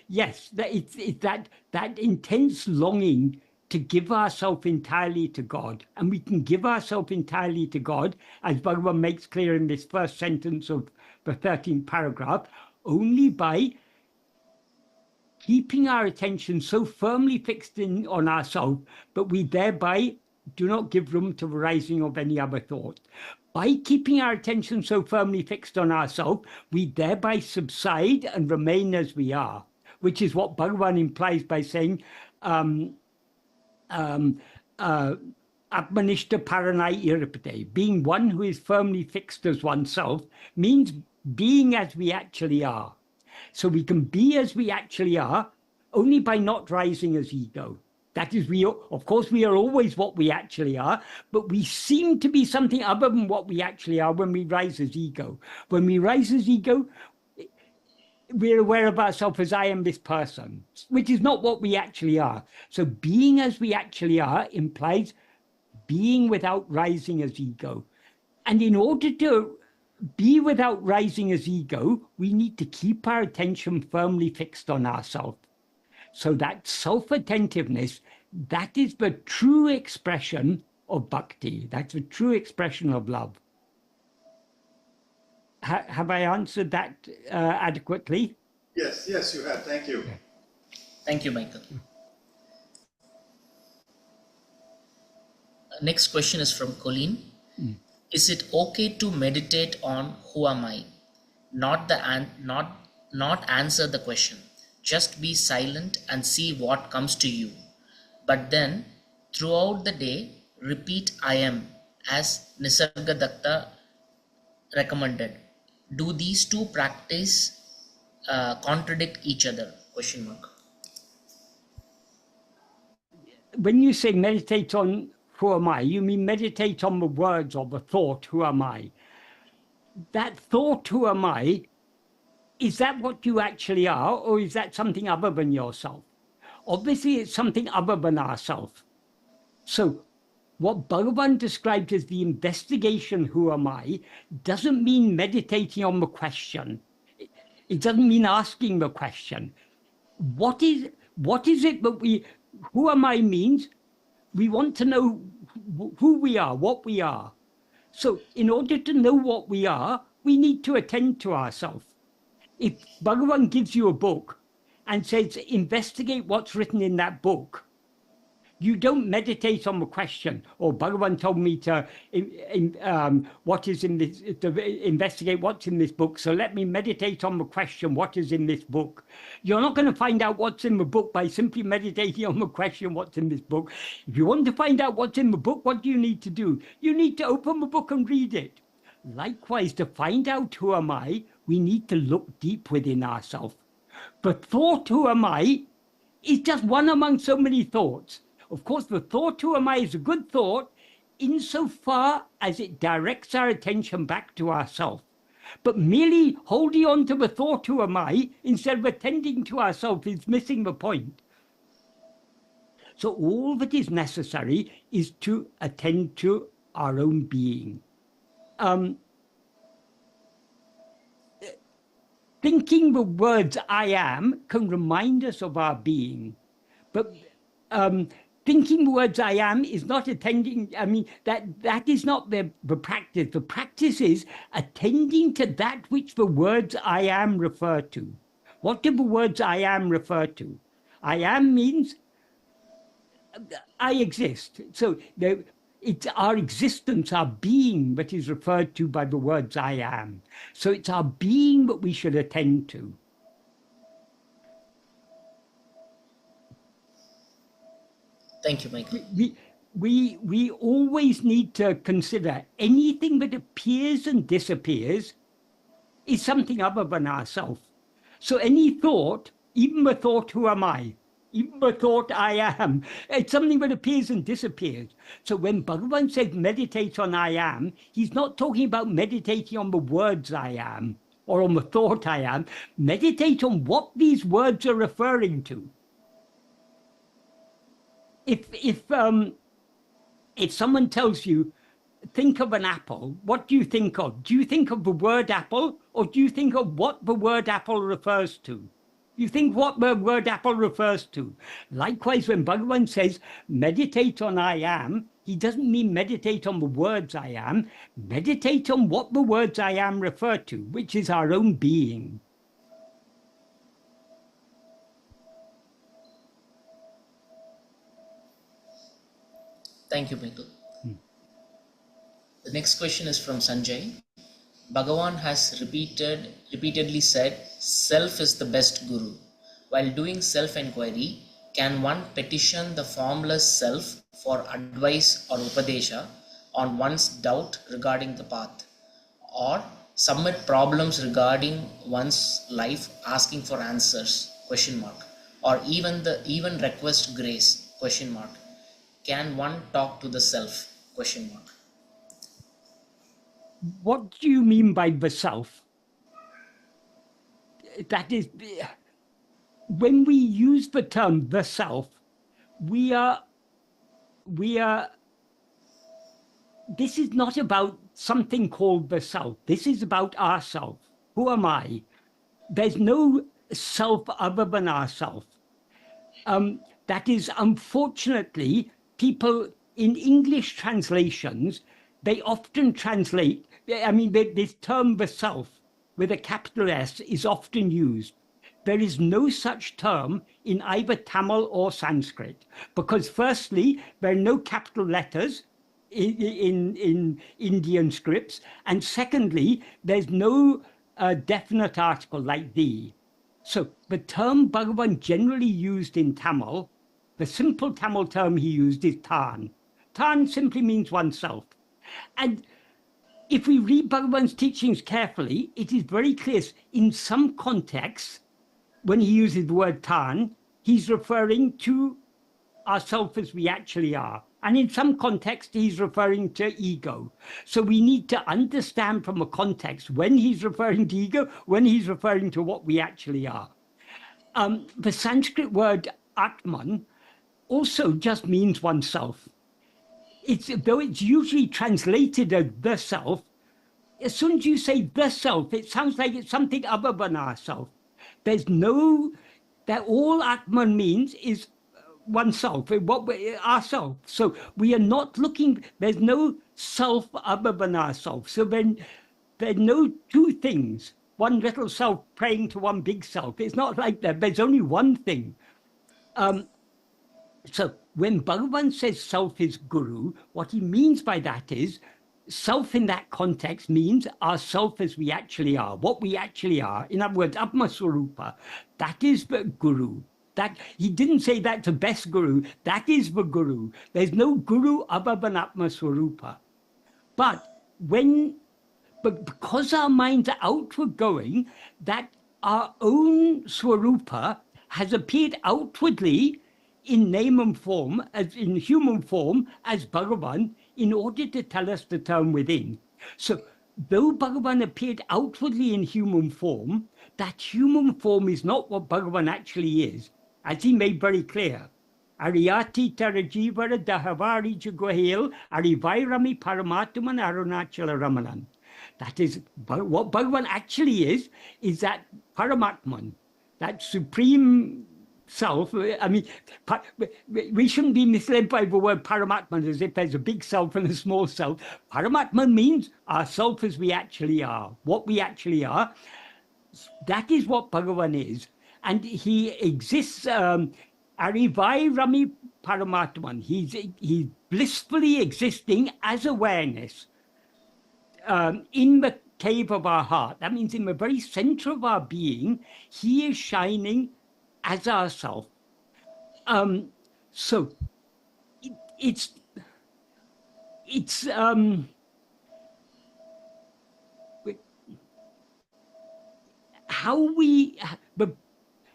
yes, it's that intense longing to give ourselves entirely to God. And we can give ourselves entirely to God, as Bhagavan makes clear in this first sentence of the 13th paragraph, only by keeping our attention so firmly fixed on ourselves, but we thereby do not give room to the rising of any other thought. By keeping our attention so firmly fixed on ourselves, we thereby subside and remain as we are, which is what Bhagavan implies by saying, Atmanishta paranai iripate. Being one who is firmly fixed as oneself means being as we actually are. So we can be as we actually are only by not rising as ego. That is, of course, we are always what we actually are, but we seem to be something other than what we actually are when we rise as ego. When we rise as ego, we're aware of ourselves as I am this person, which is not what we actually are. So being as we actually are implies being without rising as ego. And in order to be without rising as ego, we need to keep our attention firmly fixed on ourselves. So that self-attentiveness, that is the true expression of bhakti. That's the true expression of love. Have I answered that adequately? Yes, you have. Thank you. Thank you, Michael. Next question is from Colleen. Is it okay to meditate on who am I? Not answer the question. Just be silent and see what comes to you. But then, throughout the day, repeat I am, as Nisargadatta recommended. Do these two practices contradict each other? Question mark. When you say meditate on who am I, you mean meditate on the words or the thought, who am I? That thought, who am I, is that what you actually are, or is that something other than yourself? Obviously, it's something other than ourself. So what Bhagavan described as the investigation, who am I, doesn't mean meditating on the question. It doesn't mean asking the question. What is it that who am I means we want to know who we are, what we are. So in order to know what we are, we need to attend to ourselves. If Bhagavan gives you a book and says, investigate what's written in that book, you don't meditate on the question, or Bhagavan told me to investigate what's in this book, so let me meditate on the question, what is in this book. You're not going to find out what's in the book by simply meditating on the question, what's in this book. If you want to find out what's in the book, what do you need to do? You need to open the book and read it. Likewise, to find out who am I, we need to look deep within ourselves. The thought, who am I, is just one among so many thoughts. Of course, the thought, who am I, is a good thought insofar as it directs our attention back to ourselves. But merely holding on to the thought, who am I, instead of attending to ourselves, is missing the point. So all that is necessary is to attend to our own being. Thinking the words I am can remind us of our being. But thinking the words I am is not attending, that is not the practice. The practice is attending to that which the words I am refer to. What do the words I am refer to? I am means I exist. So it's our existence, our being, that is referred to by the words I am. So it's our being that we should attend to. Thank you, Michael. We always need to consider anything that appears and disappears is something other than ourself. So any thought, even the thought, who am I? Even the thought, I am, it's something that appears and disappears. So when Bhagavan says meditate on I am, he's not talking about meditating on the words I am or on the thought I am. Meditate on what these words are referring to. If someone tells you, think of an apple, what do you think of? Do you think of the word apple, or do you think of what the word apple refers to? You think what the word apple refers to. Likewise, when Bhagavan says, meditate on I am, he doesn't mean meditate on the words I am. Meditate on what the words I am refer to, which is our own being. Thank you, Michael. The next question is from Sanjay. Bhagavan has repeatedly said, self is the best guru. While doing self-enquiry, can one petition the formless self for advice or upadesha on one's doubt regarding the path, or submit problems regarding one's life asking for answers, ? Or even request grace, ? Can one talk to the self, ? What do you mean by the self? That is, when we use the term the self, we are, this is not about something called the self. This is about ourself. Who am I? There's no self other than ourself. That is, unfortunately, people in English translations, they often translate, I mean, this term the self with a capital S is often used. There is no such term in either Tamil or Sanskrit, because firstly, there are no capital letters in Indian scripts, and secondly, there's no definite article like the. So the term Bhagavan generally used in Tamil, the simple Tamil term he used is Tan. Tan simply means oneself. And if we read Bhagavan's teachings carefully, it is very clear in some contexts, when he uses the word Tan, he's referring to ourself as we actually are. And in some context, he's referring to ego. So we need to understand from a context when he's referring to ego, when he's referring to what we actually are. The Sanskrit word Atman also just means oneself. Though it's usually translated as the self, as soon as you say the self, it sounds like it's something other than ourself. There's no, that all Atman means is oneself, ourself. So we are not looking, there's no self other than ourself. So then there are no two things, one little self praying to one big self. It's not like that. There's only one thing. So when Bhagavan says self is guru, what he means by that is self in that context means ourself as we actually are, what we actually are. In other words, Atma-swarupa, that is the guru. That he didn't say that's the best guru, that is the guru. There's no guru other than Atma-swarupa. But because our minds are outward going, that our own swarupa has appeared outwardly in name and form, as in human form, as Bhagavan, in order to tell us the term within. So though Bhagavan appeared outwardly in human form, that human form is not what Bhagavan actually is, as he made very clear. Ariyati tarajivara dahavari jugohil arivairami paramatman arunachala ramanan. That is, what Bhagavan actually is that Paramatman, that supreme self. I mean, we shouldn't be misled by the word Paramatman as if there's a big self and a small self. Paramatman means ourself as we actually are, what we actually are. That is what Bhagavan is. And he exists, Arivai Rami Paramatman. He's blissfully existing as awareness in the cave of our heart. That means in the very center of our being, he is shining as ourself. So it's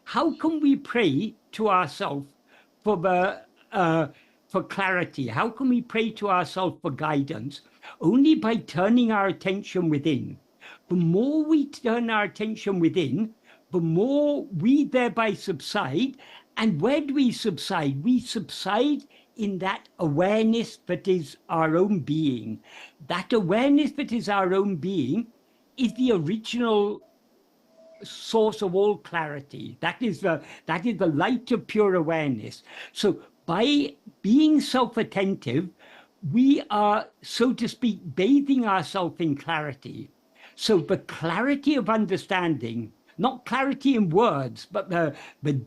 how can we pray to ourselves for for clarity? How can we pray to ourselves for guidance? Only by turning our attention within. The more we turn our attention within, the more we thereby subside. And where do we subside? We subside in that awareness that is our own being. That awareness that is our own being is the original source of all clarity. That is the light of pure awareness. So by being self-attentive, we are, so to speak, bathing ourselves in clarity. So the clarity of understanding, not clarity in words, but the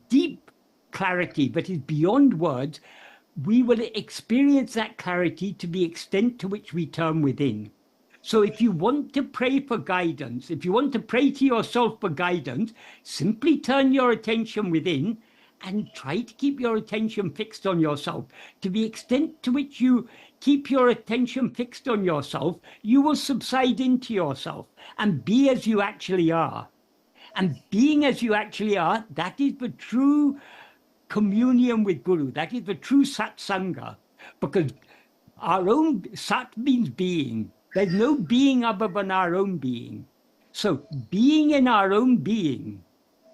deep clarity that is beyond words, we will experience that clarity to the extent to which we turn within. So if you want to pray for guidance, if you want to pray to yourself for guidance, simply turn your attention within and try to keep your attention fixed on yourself. To the extent to which you keep your attention fixed on yourself, you will subside into yourself and be as you actually are. And being as you actually are, that is the true communion with Guru. That is the true satsanga. Because our own sat means being. There's no being other than our own being. So being in our own being,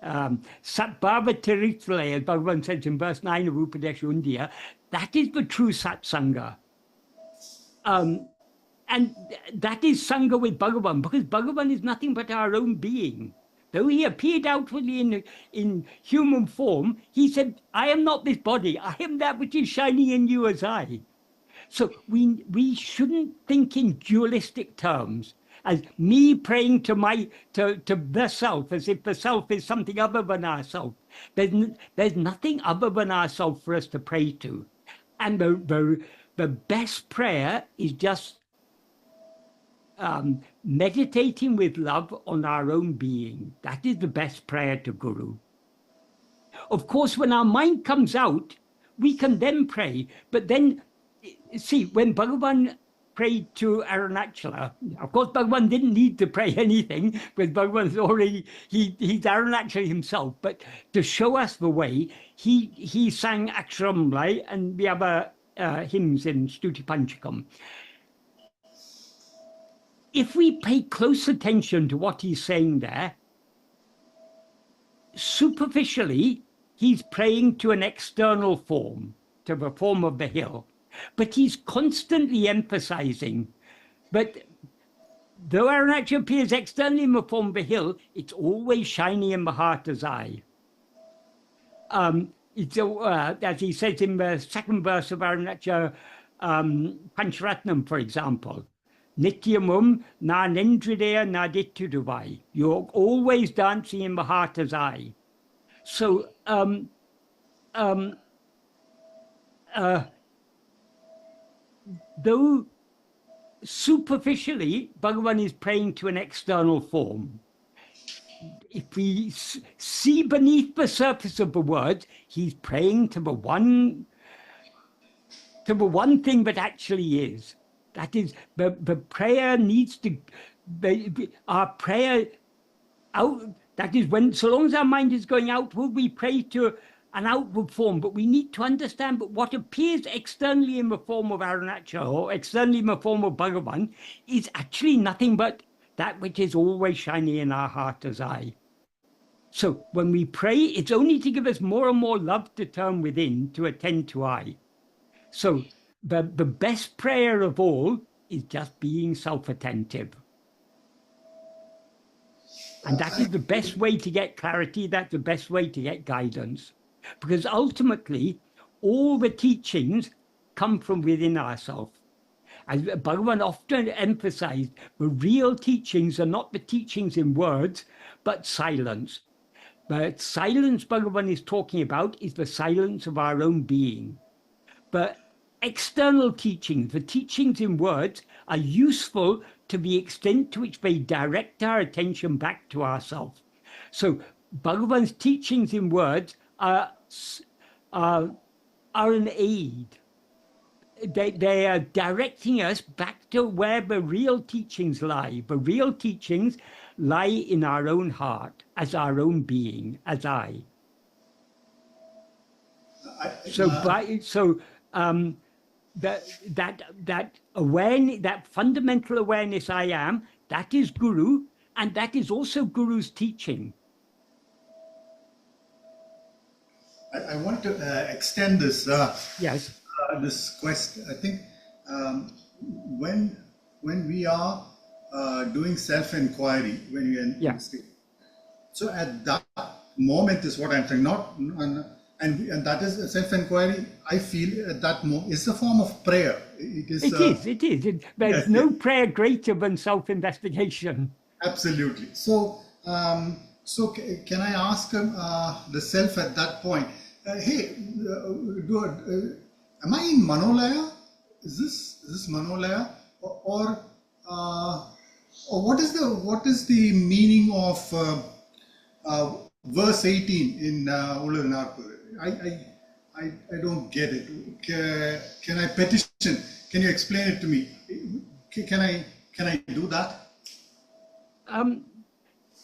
Satbhava Tiritvale, as Bhagavan says in verse 9 of Upadesh Undiyya, that is the true satsanga. And that is sangha with Bhagavan, because Bhagavan is nothing but our own being. Though he appeared outwardly in human form, he said, I am not this body, I am that which is shining in you as I. So we shouldn't think in dualistic terms, as me praying to the self, as if the self is something other than ourself. There's nothing other than ourself for us to pray to. And the best prayer is just meditating with love on our own being. That is the best prayer to Guru. Of course, when our mind comes out, we can then pray, but then, see, when Bhagavan prayed to Arunachala, of course, Bhagavan didn't need to pray anything because Bhagavan's already, he's Arunachala himself. But to show us the way, he sang Aksharamlai and the other hymns in Stuti Panchakam. If we pay close attention to what he's saying there, superficially, he's praying to an external form, to the form of the hill. But he's constantly emphasizing, but though Arunachala appears externally in the form of a hill, it's always shining in the heart as I. As he says in the second verse of Arunachala Pancharatnam, for example, Nityamum na nendridaya na dityuduvai. You're always dancing in the heart as I. So, though superficially Bhagavan is praying to an external form, if we see beneath the surface of the words, he's praying to the one thing that actually is. That is, the prayer needs to, our prayer out, that is when, so long as our mind is going outward, we pray to an outward form, but we need to understand that what appears externally in the form of Arunachala or externally in the form of Bhagavan is actually nothing but that which is always shining in our heart as I. So when we pray, it's only to give us more and more love to turn within, to attend to I. So the best prayer of all is just being self-attentive. And that is the best way to get clarity, that's the best way to get guidance. Because ultimately, all the teachings come from within ourselves. As Bhagavan often emphasized, the real teachings are not the teachings in words, but silence. The silence Bhagavan is talking about is the silence of our own being. But external teachings, the teachings in words, are useful to the extent to which they direct our attention back to ourselves. So Bhagavan's teachings in words are an aid. they are directing us back to where the real teachings lie. The real teachings lie in our own heart, as our own being, as I. That awareness, that fundamental awareness I am, that is Guru, and that is also Guru's teaching. I want to extend this. Yes. This quest. I think when we are doing self-enquiry, when we are Yeah. so at that moment is what I'm saying. And that is a self-enquiry. I feel at that moment is a form of prayer. It is. There's Yes, no yes. prayer greater than self-investigation. Absolutely. So, can I ask the self at that point? Hey, am I in Manolaya? Is this Manolaya, or what is the meaning of verse 18 in Ulanarpur? I don't get it. Can I petition? Can you explain it to me? Can I do that?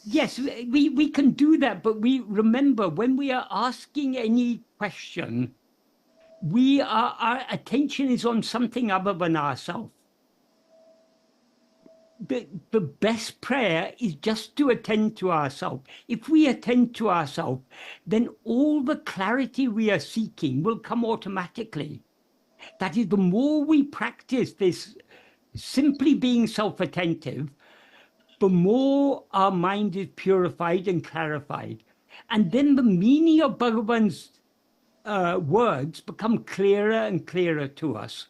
Yes, we can do that, but we remember when we are asking any question, our attention is on something other than ourselves. The best prayer is just to attend to ourselves. If we attend to ourselves, then all the clarity we are seeking will come automatically. That is, the more we practice this simply being self-attentive, the more our mind is purified and clarified. And then the meaning of Bhagavan's words become clearer and clearer to us.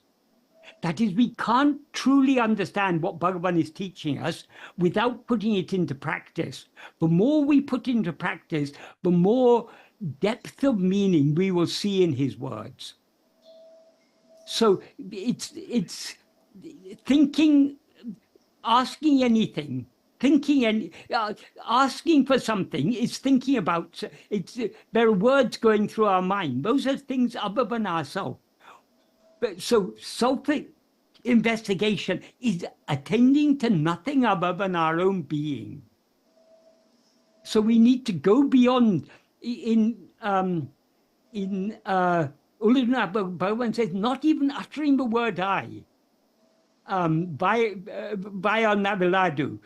That is, we can't truly understand what Bhagavan is teaching us without putting it into practice. The more we put into practice, the more depth of meaning we will see in his words. So it's thinking, asking anything, asking for something is thinking about, there are words going through our mind. Those are things other than ourselves. So self-investigation is attending to nothing other than our own being. So we need to go beyond. In Bhagavan says, not even uttering the word I. Vayal Naviladu.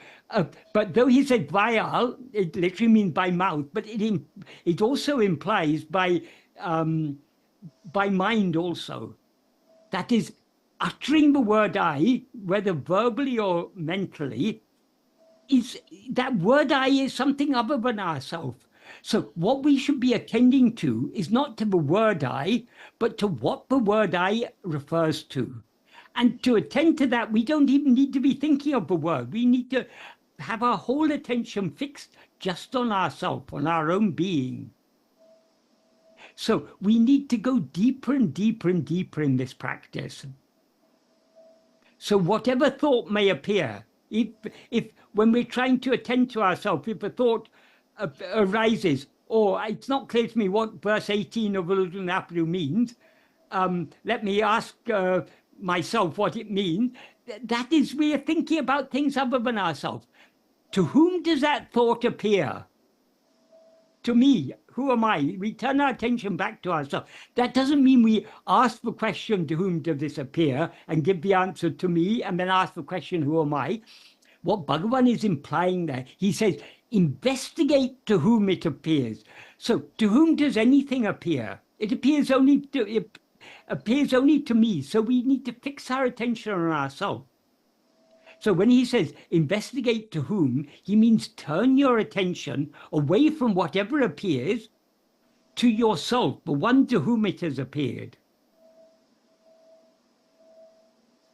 But though he said Vayal, it literally means by mouth, but it also implies by mind also. That is, uttering the word I, whether verbally or mentally, that word I is something other than ourselves. So what we should be attending to is not to the word I, but to what the word I refers to. And to attend to that, we don't even need to be thinking of the word. We need to have our whole attention fixed just on ourselves, on our own being. So we need to go deeper and deeper and deeper in this practice. So whatever thought may appear, if when we're trying to attend to ourselves, if a thought arises, or it's not clear to me what verse 18 of Ulunapadu means, let me ask myself what it means. That is, we are thinking about things other than ourselves. To whom does that thought appear? To me. Who am I? We turn our attention back to ourselves. That doesn't mean we ask the question, to whom does this appear, and give the answer to me, and then ask the question, who am I? What Bhagavan is implying there, he says, investigate to whom it appears. So to whom does anything appear? It appears only to me. So we need to fix our attention on ourselves. So when he says investigate to whom, he means turn your attention away from whatever appears to yourself, the one to whom it has appeared.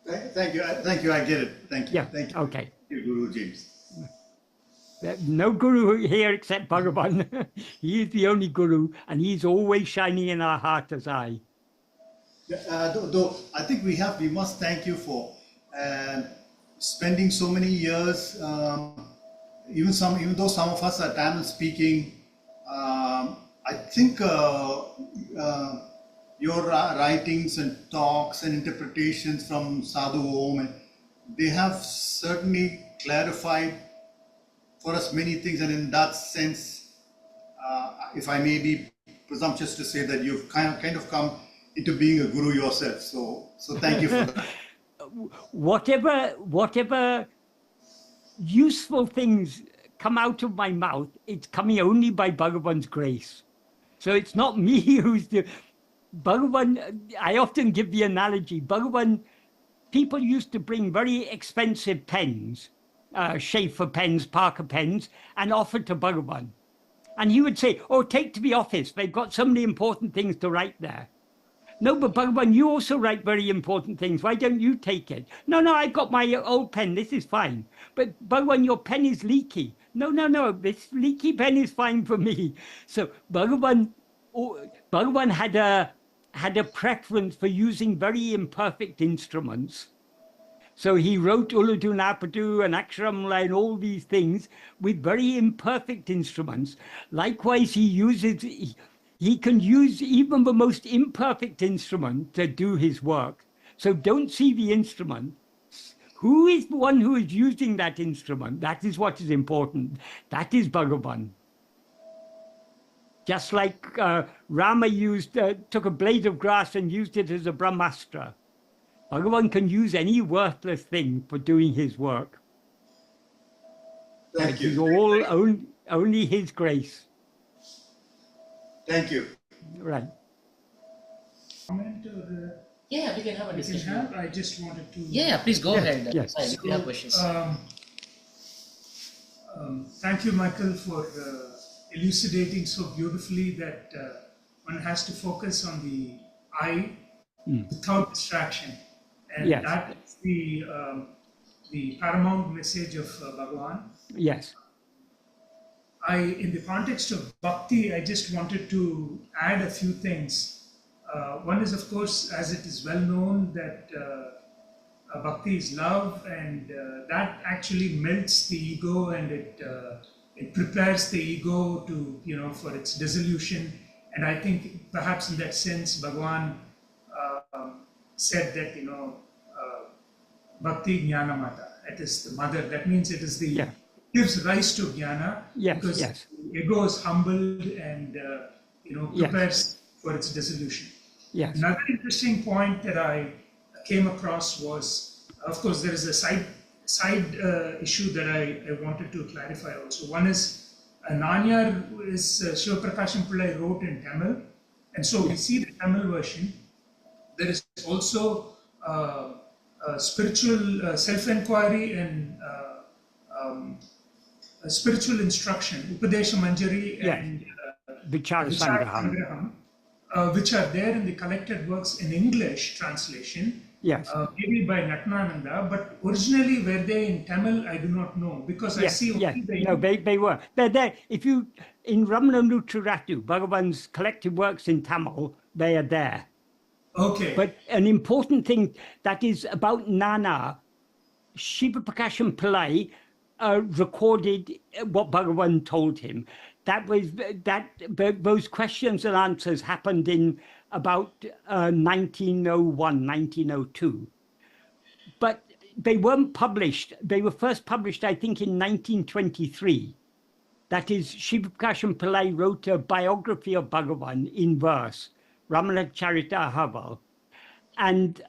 Thank you. I get it. Thank you. Yeah. Thank you. Okay. Thank you, Guru James. No guru here except Bhagavan. He is the only guru, and he's always shining in our heart as I. Though I think we must thank you for spending so many years. Even though some of us are Tamil speaking, I think your writings and talks and interpretations from Sadhu Om, and they have certainly clarified for us many things. And in that sense, if I may be presumptuous to say that you've kind of come into being a guru yourself. So thank you for that. Whatever useful things come out of my mouth, it's coming only by Bhagavan's grace. So it's not me who's the Bhagavan. I often give the analogy, Bhagavan, people used to bring very expensive pens, Schaefer pens, Parker pens, and offer to Bhagavan. And he would say, oh, take to the office. They've got so many important things to write there. No, but Bhagavan, you also write very important things. Why don't you take it? No, I've got my old pen. This is fine. But Bhagavan, your pen is leaky. No, this leaky pen is fine for me. So Bhagavan had a preference for using very imperfect instruments. So he wrote Uladu Napadu and Aksharamala and all these things with very imperfect instruments. Likewise, he can use even the most imperfect instrument to do his work. So don't see the instrument. Who is the one who is using that instrument? That is what is important. That is Bhagavan. Just like Rama took a blade of grass and used it as a Brahmastra. Bhagavan can use any worthless thing for doing his work. Thank you. It's all only his grace. Thank you. Right. Comment or Yeah, we can have a we can discussion. have? I just wanted to. Yeah, please go ahead. yes. If you have questions. Thank you, Michael, for elucidating so beautifully that one has to focus on the I without distraction, and Yes. that is the paramount message of Bhagavan. Yes. In the context of Bhakti, I just wanted to add a few things. One is, of course, as it is well known that Bhakti is love, and that actually melts the ego, and it prepares the ego to, for its dissolution. And I think perhaps in that sense, Bhagavan said that, Bhakti Jnana Mata, it is the mother. That means it is the gives rise to jnana, because the ego is humbled and prepares for its dissolution. Yes. Another interesting point that I came across was, of course, there is a side issue that I wanted to clarify also. One is Nanyar is Shivaprakasham Pillai wrote in Tamil, and so we see the Tamil version. There is also spiritual self-enquiry and spiritual instruction, Upadesha Manjari and Vichara Sangraham, which are there in the collected works in English translation. Yes. Maybe by Natnananda, but originally were they in Tamil? I do not know, because I see only the. No, they were. They're there. If you in Ramanutratu, Bhagavan's collected works in Tamil, they are there. Okay. But an important thing that is about Nana, Shiva Prakasham Pillai recorded what Bhagavan told him. Those questions and answers happened in about 1901, 1902. But they weren't published. They were first published, I think, in 1923. That is, Shiva Prakasham Pillai wrote a biography of Bhagavan in verse, Ramana Charita Haval. And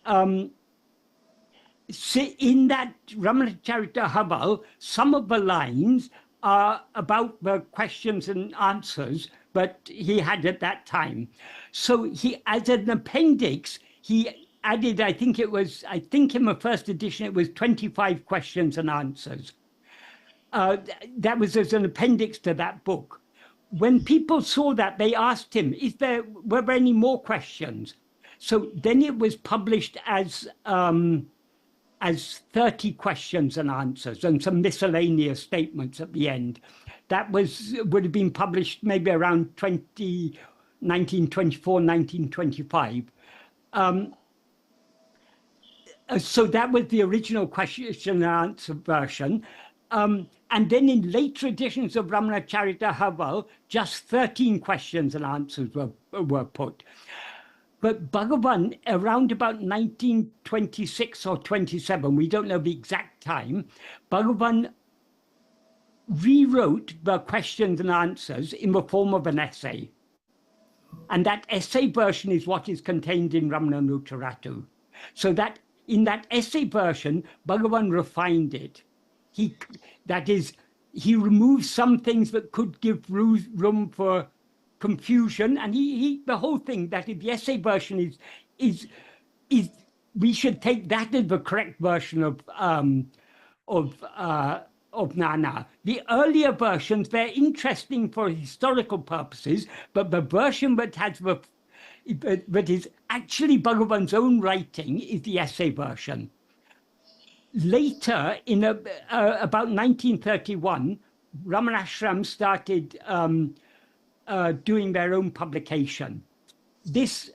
in that Ramana Charita Haval, some of the lines are about the questions and answers but he had at that time. So he, as an appendix, he added, I think in the first edition, it was 25 questions and answers. That was as an appendix to that book. When people saw that, they asked him, were there any more questions? So then it was published as 30 questions and answers and some miscellaneous statements at the end. That would have been published maybe around 1924, 1925. So that was the original question and answer version. And then in later editions of Ramana Charita Haval, just 13 questions and answers were put. But Bhagavan, around about 1926 or 27, we don't know the exact time, Bhagavan rewrote the questions and answers in the form of an essay. And that essay version is what is contained in Ramana. So that in that essay version, Bhagavan refined it. That is, he removed some things that could give room for confusion, and the whole thing, that the essay version is we should take that as the correct version of jnana. The earlier versions, they're interesting for historical purposes, but the version that is actually Bhagavan's own writing is the essay version. Later, in about 1931, Ramanashram started doing their own publication. This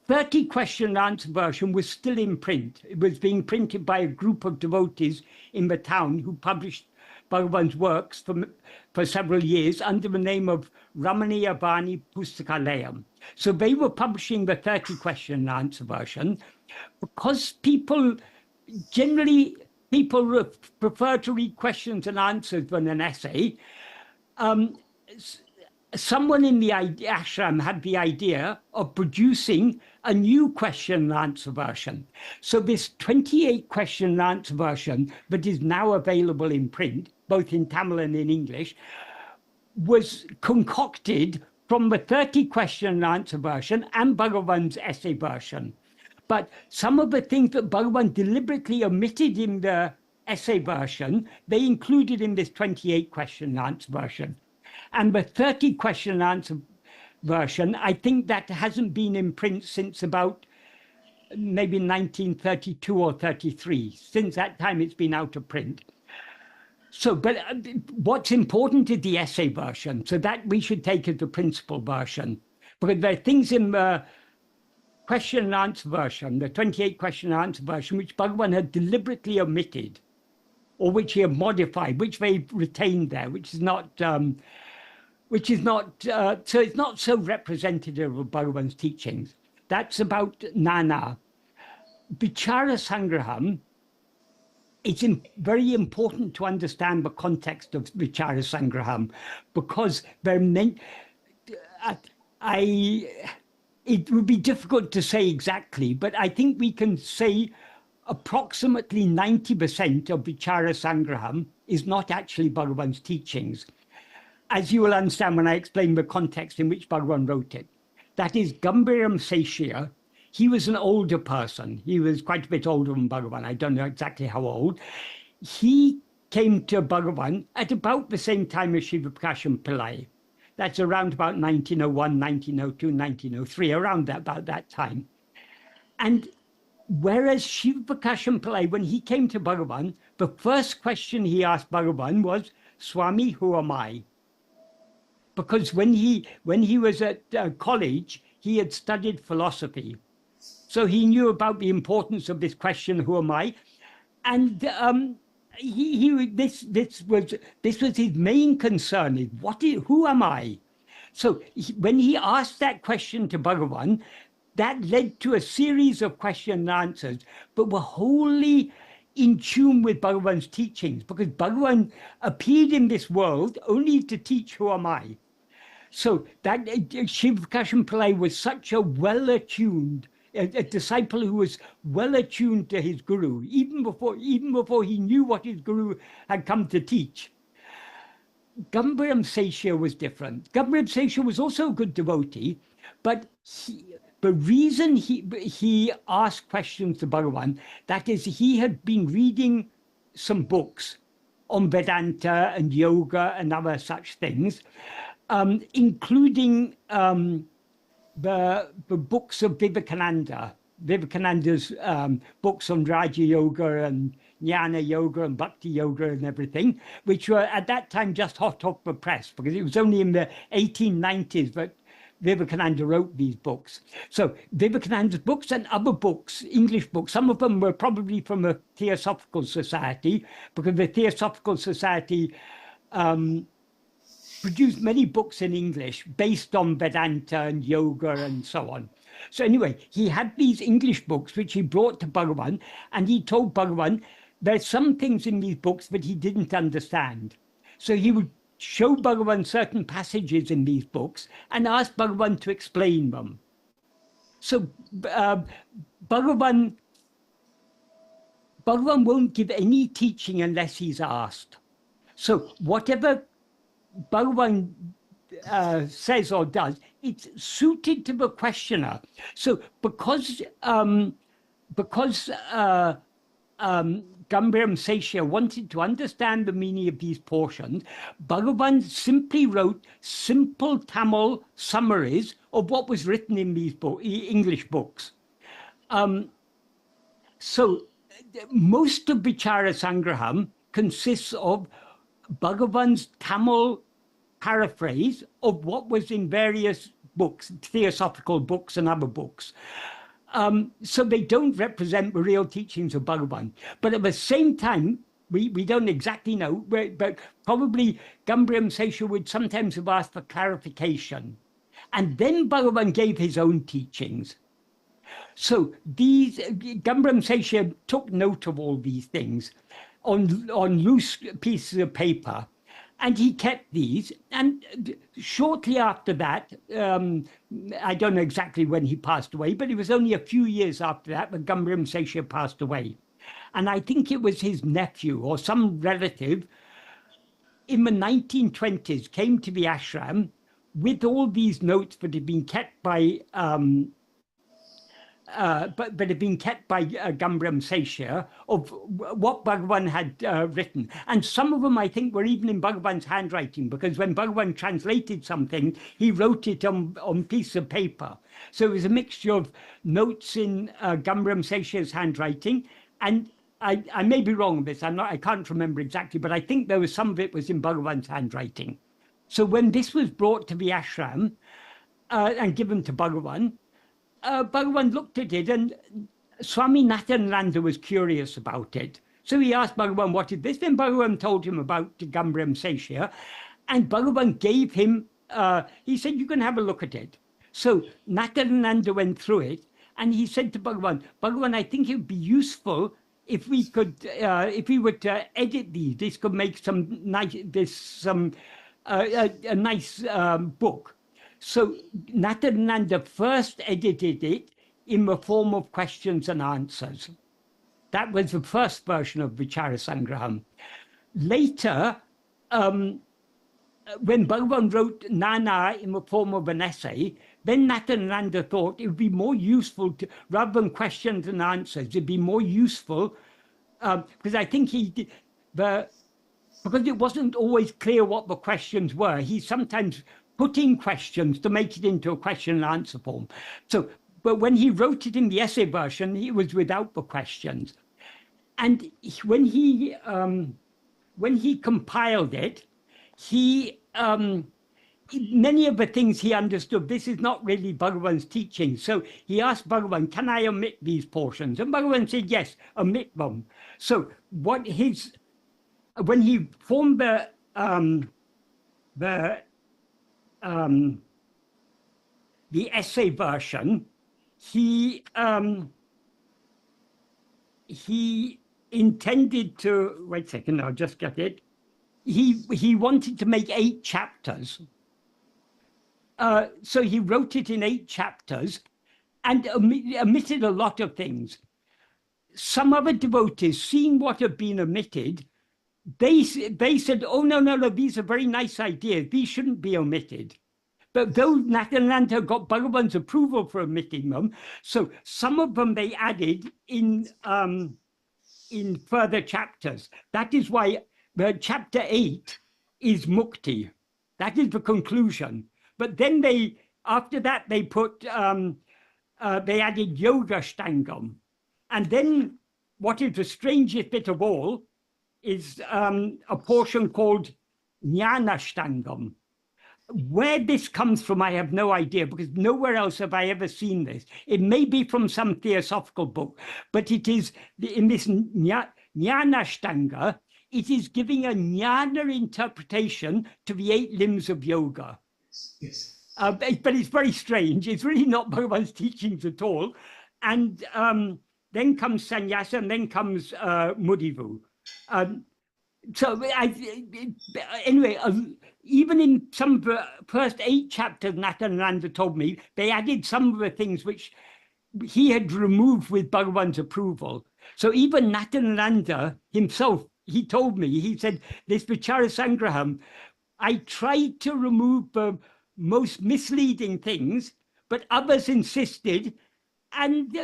30 question and answer version was still in print. It was being printed by a group of devotees in the town who published Bhagavan's works for several years under the name of Ramaniya Vani Pustakalayam. So they were publishing the 30 question and answer version because generally people prefer to read questions and answers than an essay. Someone in the ashram had the idea of producing a new question and answer version. So this 28 question and answer version that is now available in print, both in Tamil and in English, was concocted from the 30 question and answer version and Bhagavan's essay version. But some of the things that Bhagavan deliberately omitted in the essay version, they included in this 28 question and answer version. And the 30 question and answer version, I think that hasn't been in print since about maybe 1932 or 33. Since that time, it's been out of print. So, but what's important is the essay version. So that we should take as the principal version. Because there are things in the question and answer version, the 28 question and answer version, which Bhagavan had deliberately omitted, or which he had modified, which they retained there, which is not so it's not so representative of Bhagavan's teachings. That's about jnana. Vichara Sangraham, it's very important to understand the context of Vichara Sangraham, because it would be difficult to say exactly, but I think we can say approximately 90% of Vichara Sangraham is not actually Bhagavan's teachings, as you will understand when I explain the context in which Bhagavan wrote it. That is, Gambiram Seshya, he was an older person. He was quite a bit older than Bhagavan. I don't know exactly how old. He came to Bhagavan at about the same time as Shiva Prakasham Pillai. That's around about 1901, 1902, 1903, around about that time. And whereas Shiva Prakasham Pillai, when he came to Bhagavan, the first question he asked Bhagavan was, Swami, who am I? Because when he was at college, he had studied philosophy. So he knew about the importance of this question, who am I? And this was his main concern, is who am I? So when he asked that question to Bhagavan, that led to a series of question and answers, but were wholly in tune with Bhagavan's teachings, because Bhagavan appeared in this world only to teach who am I. So that Shiva Prakasham Pillai was such a well-attuned, a disciple who was well-attuned to his guru, even before he knew what his guru had come to teach. Gambiram Seshya was different. Gambiram Seshya was also a good devotee, but the reason he asked questions to Bhagavan, that is, he had been reading some books on Vedanta and yoga and other such things, including the books of Vivekananda's books on Raja Yoga and Jnana Yoga and Bhakti Yoga and everything, which were at that time just hot off the press, because it was only in the 1890s that Vivekananda wrote these books. So Vivekananda's books and other books, English books, some of them were probably from the Theosophical Society, because the Theosophical Society produced many books in English based on Vedanta and yoga and so on. So anyway, he had these English books which he brought to Bhagavan, and he told Bhagavan there's some things in these books that he didn't understand. So he would show Bhagavan certain passages in these books and ask Bhagavan to explain them. So Bhagavan won't give any teaching unless he's asked. So whatever Bhagavan says or does, it's suited to the questioner. So because Gambhiram Sesha wanted to understand the meaning of these portions, Bhagavan simply wrote simple Tamil summaries of what was written in these English books. So most of Vichara Sangraham consists of Bhagavan's Tamil paraphrase of what was in various books, theosophical books and other books. So they don't represent the real teachings of Bhagavan. But at the same time, we don't exactly know, but probably Gambhiram Sesha would sometimes have asked for clarification. And then Bhagavan gave his own teachings. So these Gambhiram Sesha took note of all these things on loose pieces of paper, and he kept these. And shortly after that, I don't know exactly when he passed away, but it was only a few years after that that Gambhiram Sesha passed away. And I think it was his nephew or some relative in the 1920s came to the ashram with all these notes that had been kept by but had been kept by Gambhiram Sesha of what Bhagavan had written. And some of them, I think, were even in Bhagavan's handwriting, because when Bhagavan translated something, he wrote it on piece of paper. So it was a mixture of notes in Gambhiram Sesha's handwriting, and I may be wrong on this, I can't remember exactly, but I think there was some of it was in Bhagavan's handwriting. So when this was brought to the ashram and given to Bhagavan, Bhagavan looked at it, and Swami Nathananda was curious about it. So he asked Bhagavan, what is this? Then Bhagavan told him about Gambhiram Sesha, and Bhagavan gave him, he said, you can have a look at it. So Nathananda went through it, and he said to Bhagavan, Bhagavan, I think it would be useful if we could, if we were to edit these. This could make some nice, a nice book. So Nathananda first edited it in the form of questions and answers. That was the first version of Vichara Sangraham. Later, when Bhagavan wrote Nana in the form of an essay, then Nathananda thought it would be more useful to, rather than questions and answers, it'd be more useful, because I think he did because it wasn't always clear what the questions were. He sometimes put in questions to make it into a question and answer form. So, but when he wrote it in the essay version, it was without the questions. And when he compiled it, he many of the things he understood, this is not really Bhagavan's teaching. So he asked Bhagavan, can I omit these portions? And Bhagavan said, yes, omit them. So what when he formed the essay version, he intended to, wait a second, I'll just get it. He wanted to make 8 chapters. So he wrote it in 8 chapters and omitted a lot of things. Some other devotees, seeing what had been omitted, they said, oh, no, these are very nice ideas. These shouldn't be omitted. But though Nathananda got Bhagavan's approval for omitting them, so some of them they added in further chapters. That is why chapter 8 is Mukti. That is the conclusion. But then after that, they put, they added Yoga Shtangam. And then what is the strangest bit of all is a portion called jñāna Shtangam. Where this comes from, I have no idea, because nowhere else have I ever seen this. It may be from some theosophical book, but it is in this jñāna Shtanga, it is giving a jnana interpretation to the 8 limbs of yoga. Yes. but it's very strange. It's really not Bhagavan's teachings at all. And then comes sannyasa, and then comes mudhivu. So anyway, even in some of the first 8 chapters, Natyananda told me, they added some of the things which he had removed with Bhagavan's approval. So even Natyananda himself, he told me, he said, this Vichara Sangraham, I tried to remove the most misleading things, but others insisted. And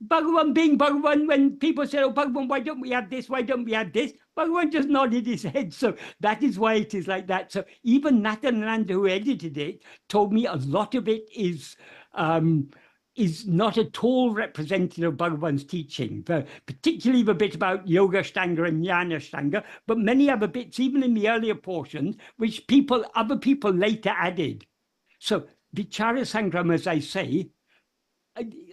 Bhagavan being Bhagavan, when people said, oh, Bhagavan, why don't we have this? Why don't we have this? Bhagavan just nodded his head. So that is why it is like that. So even Natyananda, who edited it, told me a lot of it is not at all representative of Bhagavan's teaching, particularly the bit about Yoga Ashtanga and Jnana Ashtanga, but many other bits, even in the earlier portions, which other people later added. So Vichara Sangram, as I say,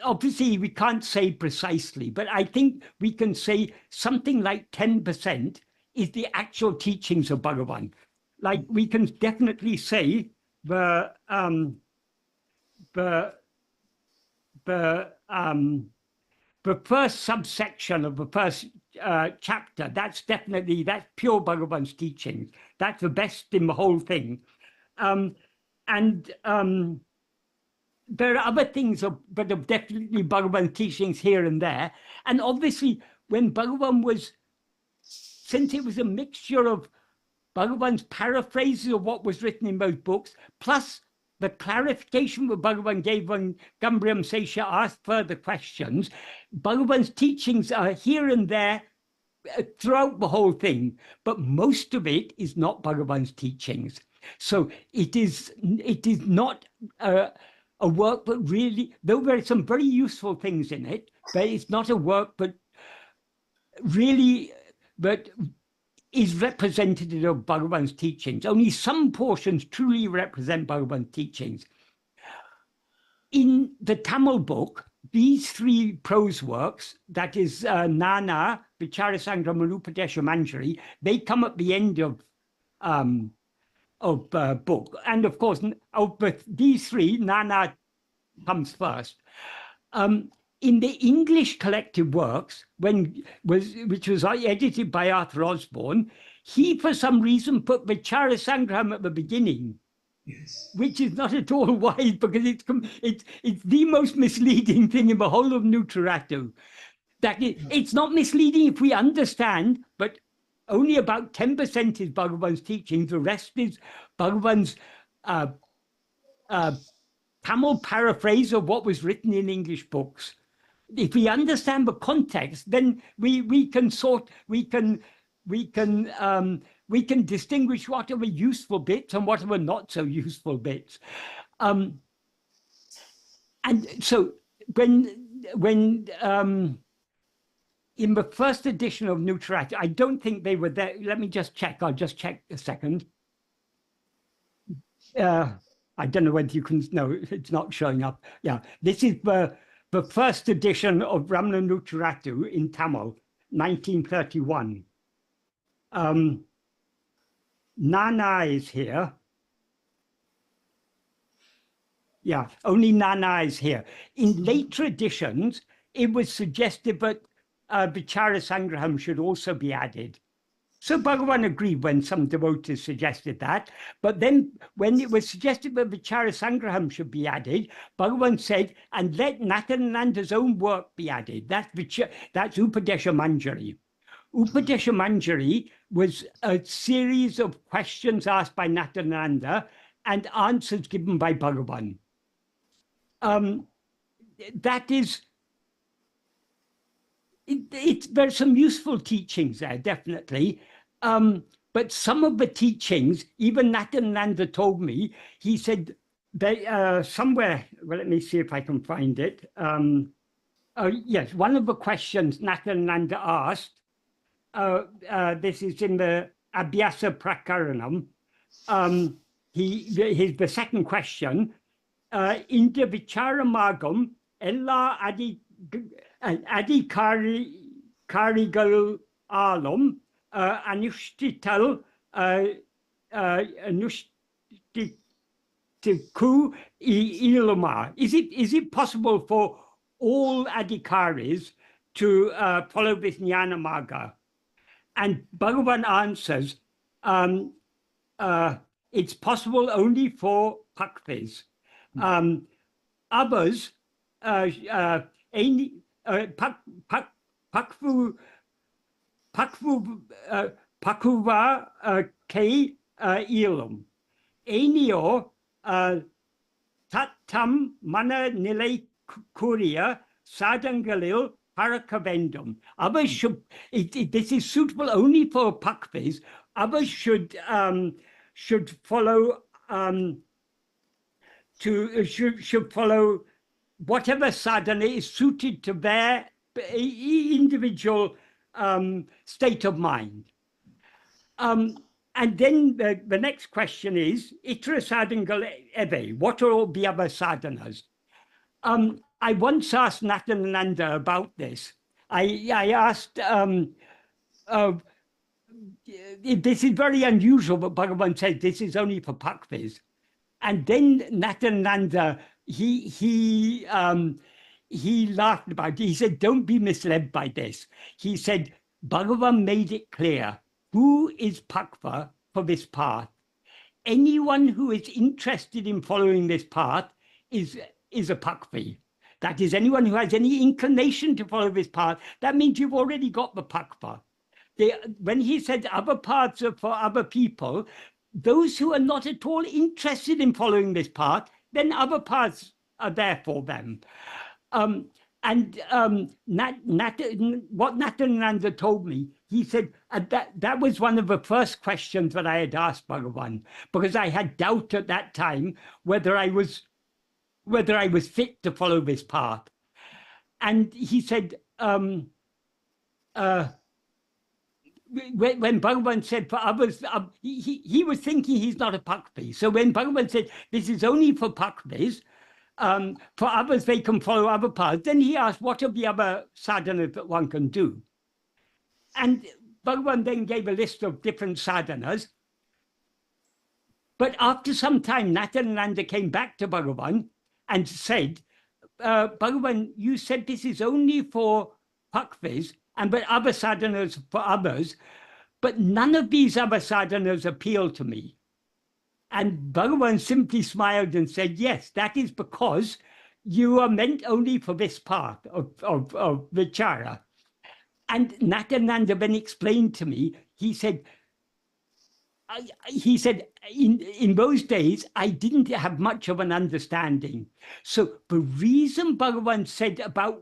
obviously we can't say precisely, but I think we can say something like 10% is the actual teachings of Bhagavan. Like we can definitely say the first subsection of the first chapter, that's pure Bhagavan's teachings. That's the best in the whole thing. There are other things but are definitely Bhagavan's teachings here and there. And obviously, when Bhagavan since it was a mixture of Bhagavan's paraphrases of what was written in those books, plus the clarification that Bhagavan gave when Gambhirya Sesha asked further questions, Bhagavan's teachings are here and there throughout the whole thing, but most of it is not Bhagavan's teachings. So it is not a work that really, though there are some very useful things in it, but it's not a work that really is representative of Bhagavan's teachings. Only some portions truly represent Bhagavan's teachings. In the Tamil book, these 3 prose works, that is Jnāna, Vichara Sangram, and Upadesha Manjari, they come at the end of book. And of course, these 3, Jnāna comes first. In the English collected works, which was edited by Arthur Osborne, he for some reason put Vichara Sangram at the beginning. Yes. Which is not at all wise, because it's the most misleading thing in the whole of Nutaratu. It's not misleading if we understand, but only about 10% is Bhagavan's teaching. The rest is Bhagavan's Tamil paraphrase of what was written in English books. If we understand the context, then we can distinguish what are the useful bits and what are the not so useful bits. And so when in the first edition of Nutaratu, I don't think they were there. Let me just check. I'll just check a second. I don't know whether you can. No, it's not showing up. Yeah, this is the first edition of Ramana Nutaratu in Tamil, 1931. Nana is here. Yeah, only Nana is here. In later editions, it was suggested that Vichara Sangraham should also be added. So Bhagavan agreed when some devotees suggested that. But then when it was suggested that Vichara Sangraham should be added, Bhagavan said, and let Natyananda's own work be added. That's Upadesha Manjari. Upadesha Manjari was a series of questions asked by Natyananda and answers given by Bhagavan. There's some useful teachings there, definitely. But some of the teachings, even Natyananda told me, he said they somewhere, well, let me see if I can find it. Yes, one of the questions Natyananda asked, this is in the Abhyasa Prakaranam. The second question, Inda Vichara Margam, Ella Adhikarigal Alam, Anushtital ku iluma. Is it possible for all adhikaris to follow this jnana marga? And Bhagavan answers, it's possible only for pakvis. Others, pakuva ke ilum. Enio tatam mana nilai kuria sadangalil parakavendum. Others should, this is suitable only for pakvis. Others should follow should follow whatever sadhana is suited to their individual state of mind. And then the next question is, Itra sadhangal eve, what are all the other sadhanas? I once asked Nathananda about this. I asked, this is very unusual, but Bhagavan said this is only for pakvis. And then Nathananda, he laughed about it. He said, don't be misled by this. He said, Bhagavan made it clear who is pakva for this path. Anyone who is interested in following this path is a pakvi. That is, anyone who has any inclination to follow this path, that means you've already got the pakva. When he said other paths are for other people, those who are not at all interested in following this path, then other paths are there for them. What Nathananda told me, he said that was one of the first questions that I had asked Bhagavan, because I had doubt at that time whether I was fit to follow this path. And he said, when Bhagavan said for others, he was thinking he's not a pakvi. So when Bhagavan said this is only for pakvis, for others they can follow other paths, then he asked what are the other sadhanas that one can do. And Bhagavan then gave a list of different sadhanas. But after some time, Nathananda came back to Bhagavan and said, Bhagavan, you said this is only for pakvis, but other sadhanas for others, but none of these other sadhanas appeal to me. And Bhagavan simply smiled and said, yes, that is because you are meant only for this path of vichara. And Nathananda then explained to me, he said, in those days, I didn't have much of an understanding. So the reason Bhagavan said about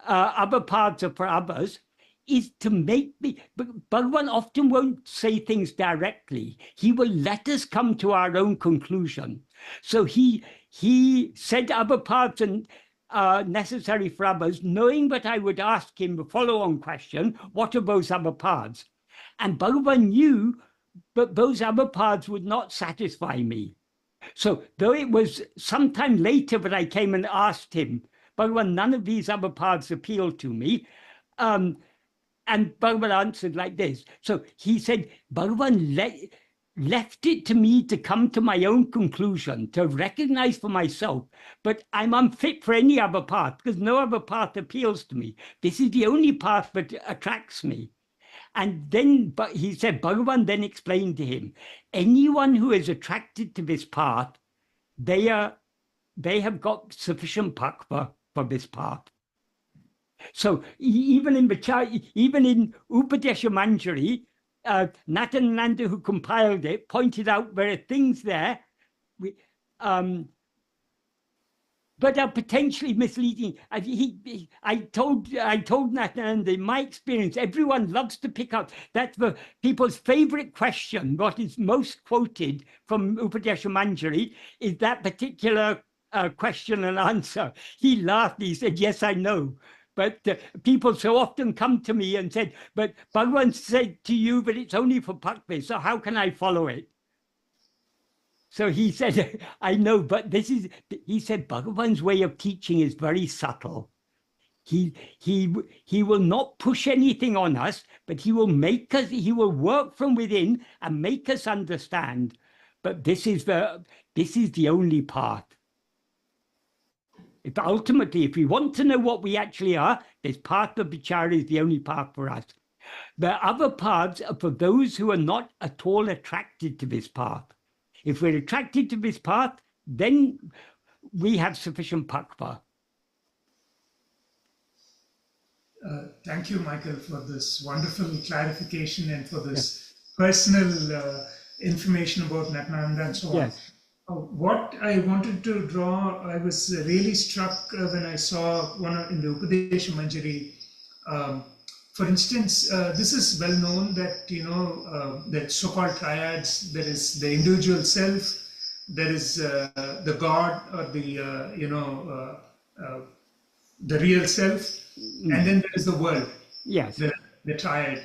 other paths are for others is to make me, Bhagavan often won't say things directly. He will let us come to our own conclusion. So he said other paths are necessary for others, knowing that I would ask him the follow-on question, what are those other paths? And Bhagavan knew that those other paths would not satisfy me. So though it was sometime later that I came and asked him, Bhagavan, none of these other paths appeal to me. And Bhagavan answered like this. So he said, Bhagavan left it to me to come to my own conclusion, to recognize for myself, but I'm unfit for any other path because no other path appeals to me. This is the only path that attracts me. And then he said, Bhagavan then explained to him, anyone who is attracted to this path, they have got sufficient pakva for this path. So even in Upadesha Manjari, Nathananda, who compiled it, pointed out there are things there but are potentially misleading. I told Nathananda, in my experience, everyone loves to pick up. That's the people's favorite question. What is most quoted from Upadesha Manjari is that particular question and answer. He laughed. He said, yes, I know. But people so often come to me and said, but Bhagavan said to you that it's only for pakvis, so how can I follow it? So he said, I know, but he said, Bhagavan's way of teaching is very subtle. He will not push anything on us, but he will make us, he will work from within and make us understand but this is the only path. If ultimately, if we want to know what we actually are, this path of vichara is the only path for us. The other paths are for those who are not at all attracted to this path. If we're attracted to this path, then we have sufficient pakva. Thank you, Michael, for this wonderful clarification and for this personal information about Natyananda and so on. Yes. What I wanted to draw, I was really struck when I saw one in the Upadesha Manjari. For instance, this is well known that, that so-called triads, there is the individual self, there is the God or the real self, and then there is the world, Yes. the triad.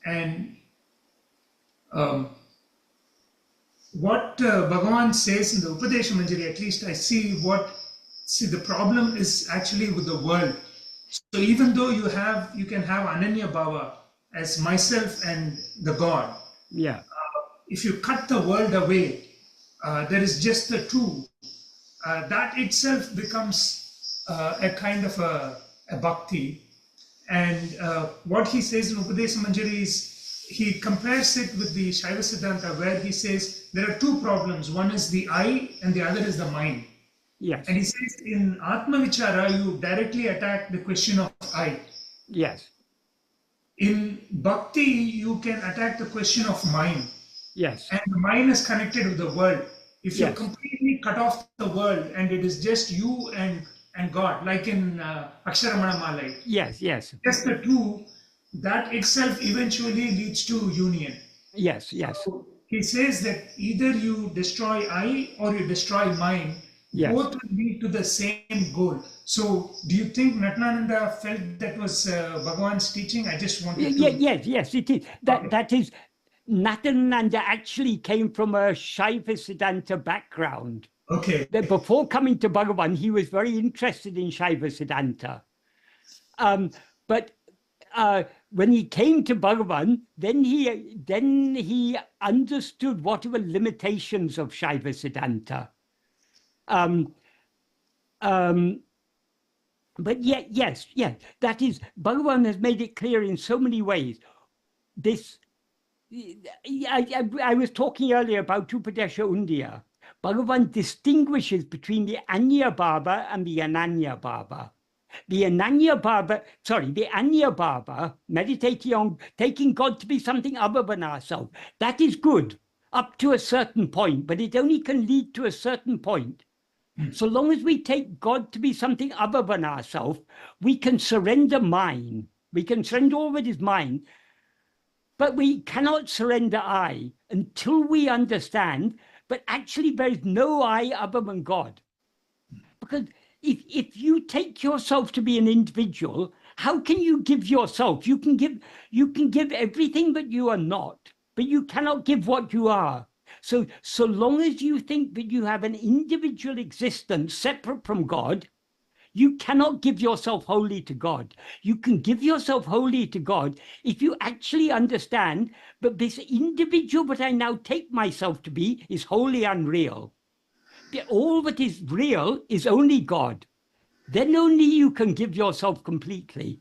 And what Bhagavan says in the Upadesha Manjari, at least I see the problem is actually with the world. So even though you can have Ananya Bhava as myself and the God, Yeah. if you cut the world away, there is just the two. That itself becomes a kind of a bhakti. And what he says in Upadesha Manjari is, he compares it with the Shaiva Siddhanta, where he says there are two problems. One is the I and the other is the mind. Yes. And he says in Atma-vichara, you directly attack the question of I. Yes. In Bhakti, you can attack the question of mind. Yes. And the mind is connected with the world. If you Yes. completely cut off the world and it is just you and God, like in Aksharamana Malai, Yes. Yes. just the two, that itself eventually leads to union. Yes. Yes. So he says that either you destroy I or you destroy mind. Yes. Both will lead to the same goal. So do you think Natyananda felt that was Bhagavan's teaching? I just wanted to... Yes, it is. That is, Natyananda actually came from a Shaiva Siddhanta background. Okay. That before coming to Bhagavan, he was very interested in Shaiva Siddhanta. But when he came to Bhagavan, then he understood what were limitations of Shaiva Siddhanta. But yes, that is, Bhagavan has made it clear in so many ways. I was talking earlier about Upadesha Undiya. Bhagavan distinguishes between the Anya Bhava and the Ananya Bhava. The Anya Bhava, meditating on taking God to be something other than ourselves, that is good up to a certain point, but it only can lead to a certain point. So long as we take God to be something other than ourselves, we can surrender mine. We can surrender all that is mine, but we cannot surrender I until we understand, but actually there is no I other than God. Because if you take yourself to be an individual, how can you give yourself? You can give everything that you are not, but you cannot give what you are. So long as you think that you have an individual existence separate from God, you cannot give yourself wholly to God. You can give yourself wholly to God if you actually understand that this individual that I now take myself to be is wholly unreal. All that is real is only God. Then only you can give yourself completely.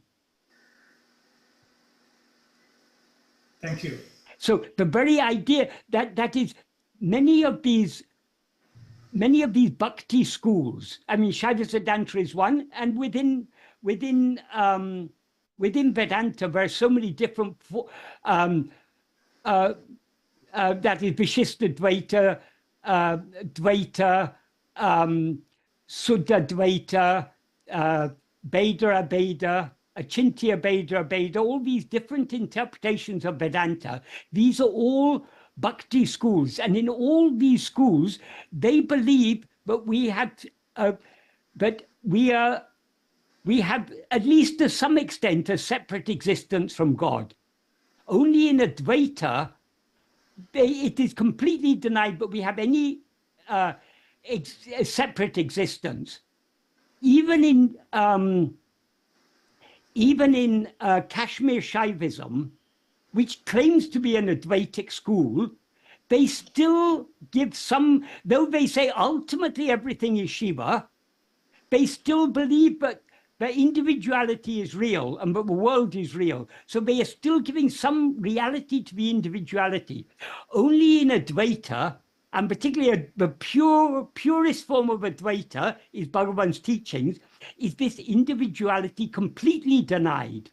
Thank you. So the very idea that is many of these bhakti schools, I mean, Shaiva Siddhanta is one, and within Vedanta there are so many different that is Vishishta Dvaita, Dvaita, Suddha Dvaita, Bheda Abheda, Achintya Bheda Abheda, all these different interpretations of Vedanta. These are all Bhakti schools, and in all these schools, they believe that we have at least to some extent a separate existence from God. Only in Advaita, it is completely denied that we have any separate existence. Even in Kashmir Shaivism, which claims to be an Advaitic school, they still give some, though they say ultimately everything is Shiva, they still believe that the individuality is real and that the world is real. So they are still giving some reality to the individuality. Only in Advaita, and particularly the purest form of Advaita is Bhagavan's teachings, is this individuality completely denied.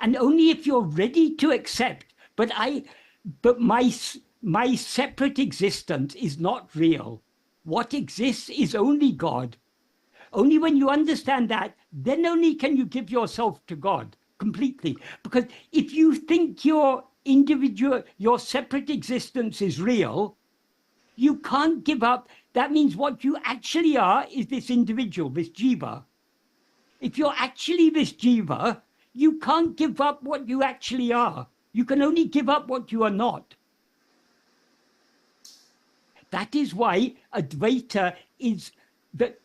And only if you're ready to accept, but my separate existence is not real. What exists is only God. Only when you understand that, then only can you give yourself to God completely. Because if you think your individual, your separate existence is real, you can't give up. That means what you actually are is this individual, this jiva. If you're actually this jiva, you can't give up what you actually are. You can only give up what you are not. That is why Advaita is that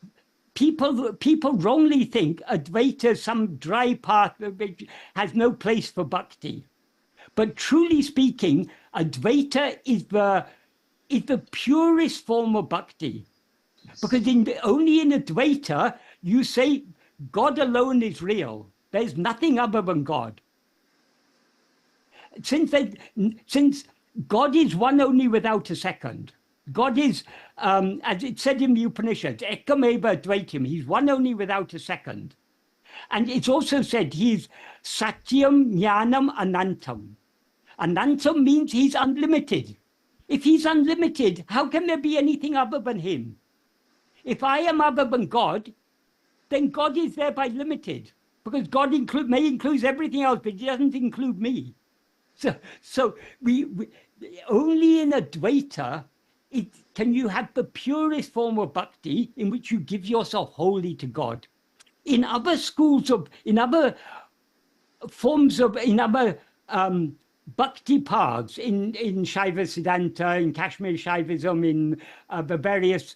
people wrongly think Advaita is some dry path which has no place for bhakti. But truly speaking, Advaita is the purest form of bhakti. Because only in Advaita, you say God alone is real. There's nothing other than God. Since God is one only without a second, God is, as it said in the Upanishads, Ekameva Dvaitam, he's one only without a second. And it's also said he's Satyam Jnanam Anantam. Anantam means he's unlimited. If he's unlimited, how can there be anything other than him? If I am other than God, then God is thereby limited, because God may include everything else, but he doesn't include me. So we only in Advaita can you have the purest form of bhakti in which you give yourself wholly to God. In other schools in other bhakti paths, in Shaiva Siddhanta, in Kashmir Shaivism, in the various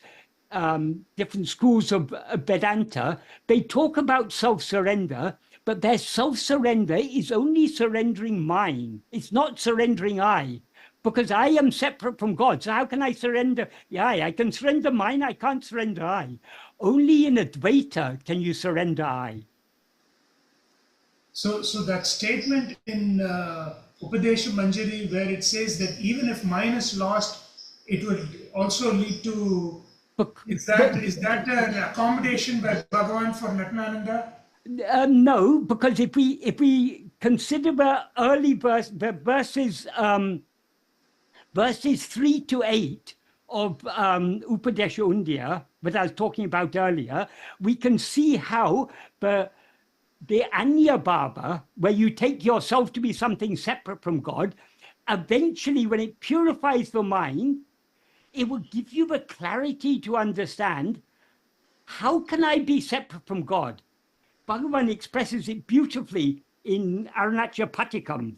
different schools of Vedanta, they talk about self-surrender, but their self-surrender is only surrendering mine. It's not surrendering I, because I am separate from God. So how can I surrender the I can surrender mine, I can't surrender I. Only in Advaita can you surrender I. So that statement in Upadesha Manjari, where it says that even if mine is lost, it would also lead to, is that an accommodation by Bhagavan for Natyananda? No, because if we consider the early verses 3 to 8 of Upadesha Undiyar, that I was talking about earlier, we can see how the Anya Bhava, where you take yourself to be something separate from God, eventually when it purifies the mind, it will give you the clarity to understand, how can I be separate from God? Bhagavan expresses it beautifully in Arunachya Patikam.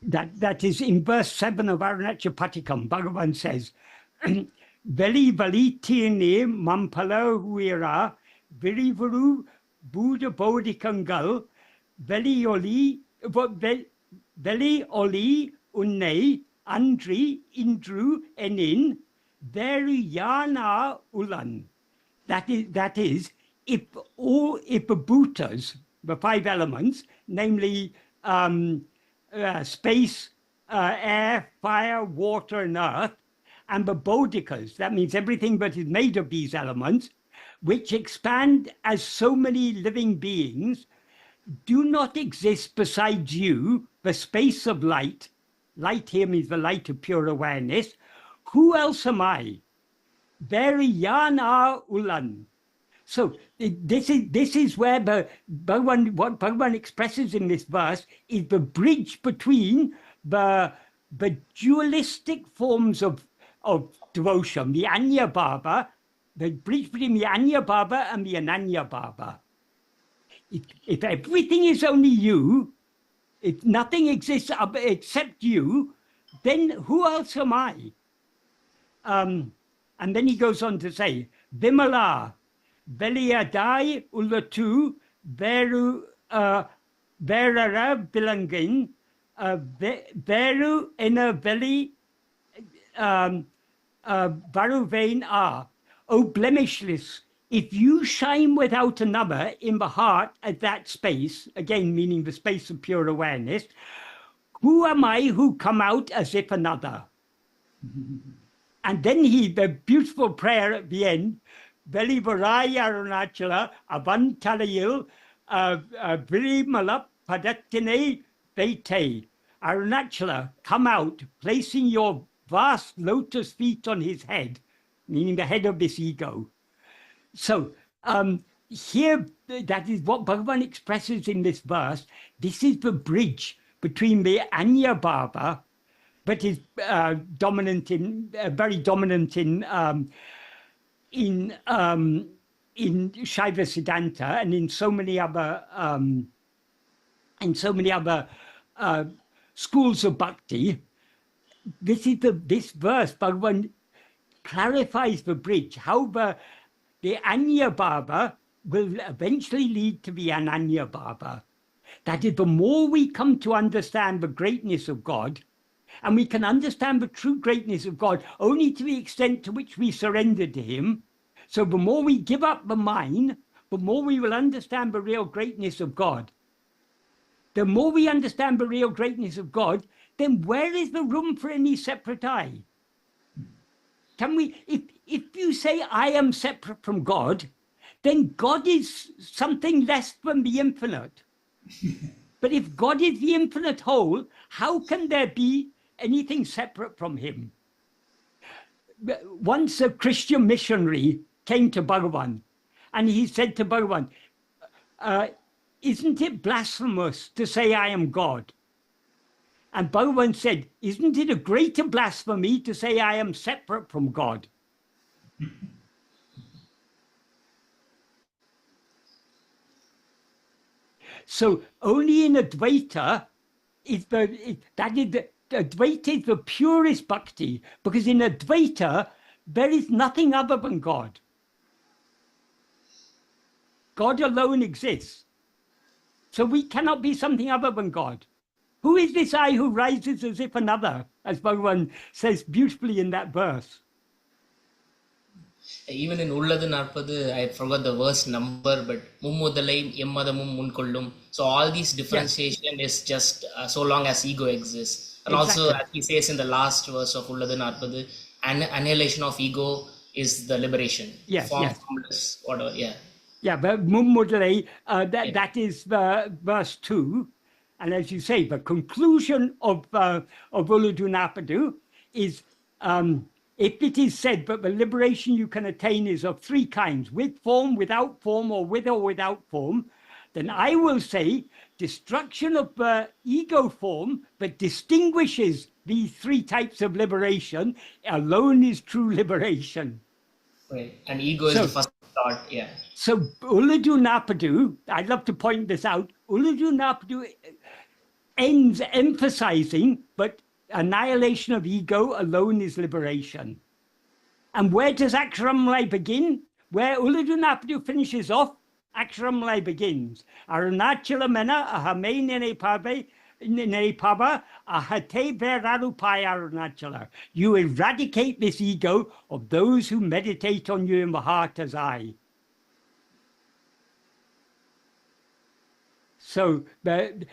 That is in verse 7 of Arunachya Patikam. Bhagavan says, Veli valitine mampala huira virivuru Buddha Bodhikangal Veli oli unne andri indru enin veriyana ulan. That is, if the bhutas, the 5 elements, namely space, air, fire, water, and earth, and the bodhikas, that means everything that is made of these elements, which expand as so many living beings, do not exist besides you, the space of light. Light here means the light of pure awareness. Who else am I? Veriyana ulan. So this is where what Bhagavan expresses in this verse is the bridge between the dualistic forms of devotion, the Anya Bhava, the bridge between the Anya Bhava and the Ananya Bhava. If everything is only you, if nothing exists except you, then who else am I? And then he goes on to say, Vimala, Veliadai Ulatu, Veru Verara Bilangin, Veru Ena Veli Varuvain are, O blemishless, if you shine without another in the heart at that space, again meaning the space of pure awareness, who am I who come out as if another? And then the beautiful prayer at the end, Veli Varaya Arunachala, Avantalayil, Virimalap Padattine Vete. Arunachala, come out, placing your vast lotus feet on his head, meaning the head of this ego. So here, that is what Bhagavan expresses in this verse. This is the bridge between the Anya Bhava, but is dominant in very dominant in Shaiva Siddhanta and in so many other schools of bhakti. This verse, Bhagavan clarifies the bridge, how the Anya Bhava will eventually lead to the Ananya Bhava. That is, the more we come to understand the greatness of God, and we can understand the true greatness of God only to the extent to which we surrender to him. So the more we give up the mind, the more we will understand the real greatness of God. The more we understand the real greatness of God, then where is the room for any separate I? Can we, if you say I am separate from God, then God is something less than the infinite. But if God is the infinite whole, how can there be anything separate from him? Once a Christian missionary came to Bhagavan and he said to Bhagavan, isn't it blasphemous to say I am God? And Bhagavan said, isn't it a greater blasphemy to say I am separate from God? So only in Advaita Advaita is the purest bhakti, because in Advaita there is nothing other than God. God alone exists. So we cannot be something other than God. Who is this I who rises as if another, as Bhagavan says beautifully in that verse? Even in Ulladu Narpadu, I forgot the verse number, but Mummudalai Emmadamum Munkollum. So all these differentiation is just so long as ego exists. And Exactly. also, as he says in the last verse of Ulladu Narpadu, annihilation of ego is the liberation. Yes, yes. Formless, whatever, yeah. Yeah, but Mummudalai, that is verse 2. And as you say, the conclusion of Ulladu Narpadu is, if it is said that the liberation you can attain is of three kinds, with form, without form, or without form, then I will say destruction of the ego form that distinguishes these three types of liberation alone is true liberation. Right. And ego is the first thought, yeah. So Ulladu Narpadu, I'd love to point this out, Ulladu Narpadu ends emphasizing that annihilation of ego alone is liberation. And where does Aksharamlai begin? Where Ulladu Narpadu finishes off, Aksharamlai begins. Arunachala mena ahame nene pava ahate verarupaya Arunachala. You eradicate this ego of those who meditate on you in the heart as I. So that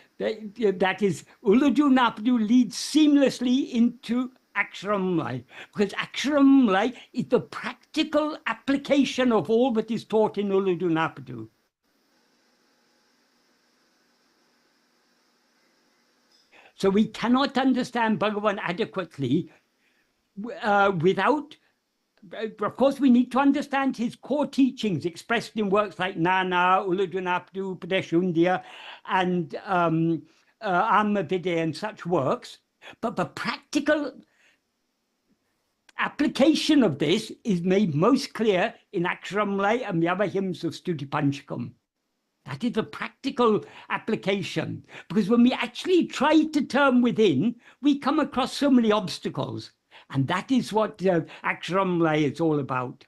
is, Ulladu Narpadu leads seamlessly into Aksharamlai, because Aksharamlai is the practical application of all that is taught in Ulladu Narpadu. So we cannot understand Bhagavan adequately without, of course, we need to understand his core teachings expressed in works like Jnāna, Ulladu Narpadu, Upadeshundya, and Atma-vichara and such works. But the practical application of this is made most clear in Aksharamlai and the other hymns of Stuti Panchakam. That is the practical application. Because when we actually try to turn within, we come across so many obstacles. And that is what Aksharamlai is all about.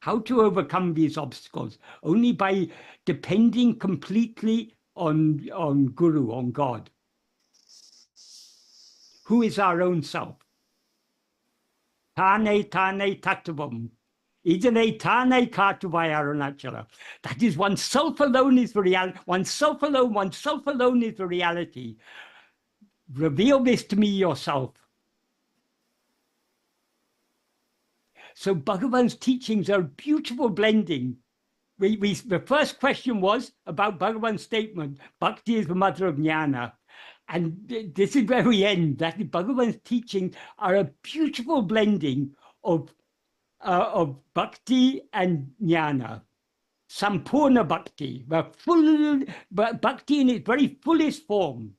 How to overcome these obstacles. Only by depending completely on Guru, on God, who is our own self. Tane tane tattvam. Idane tane katuvaya arunachala. That is, oneself alone is the reality. Oneself alone is the reality. Reveal this to me yourself. So Bhagavan's teachings are a beautiful blending. The first question was about Bhagavan's statement, Bhakti is the mother of jnana. And this is where we end. That Bhagavan's teachings are a beautiful blending of Bhakti and jnana. Sampurna Bhakti, Bhakti in its very fullest form.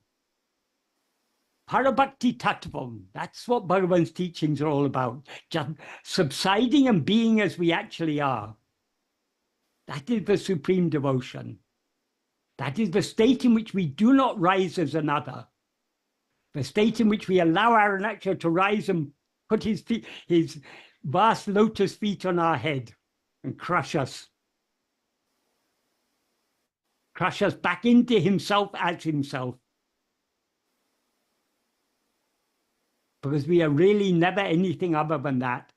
Parabhakti Tattvam, that's what Bhagavan's teachings are all about. Just subsiding and being as we actually are. That is the supreme devotion. That is the state in which we do not rise as another. The state in which we allow Arunachala to rise and put his vast lotus feet on our head and crush us. Crush us back into himself as himself. Because we are really never anything other than that.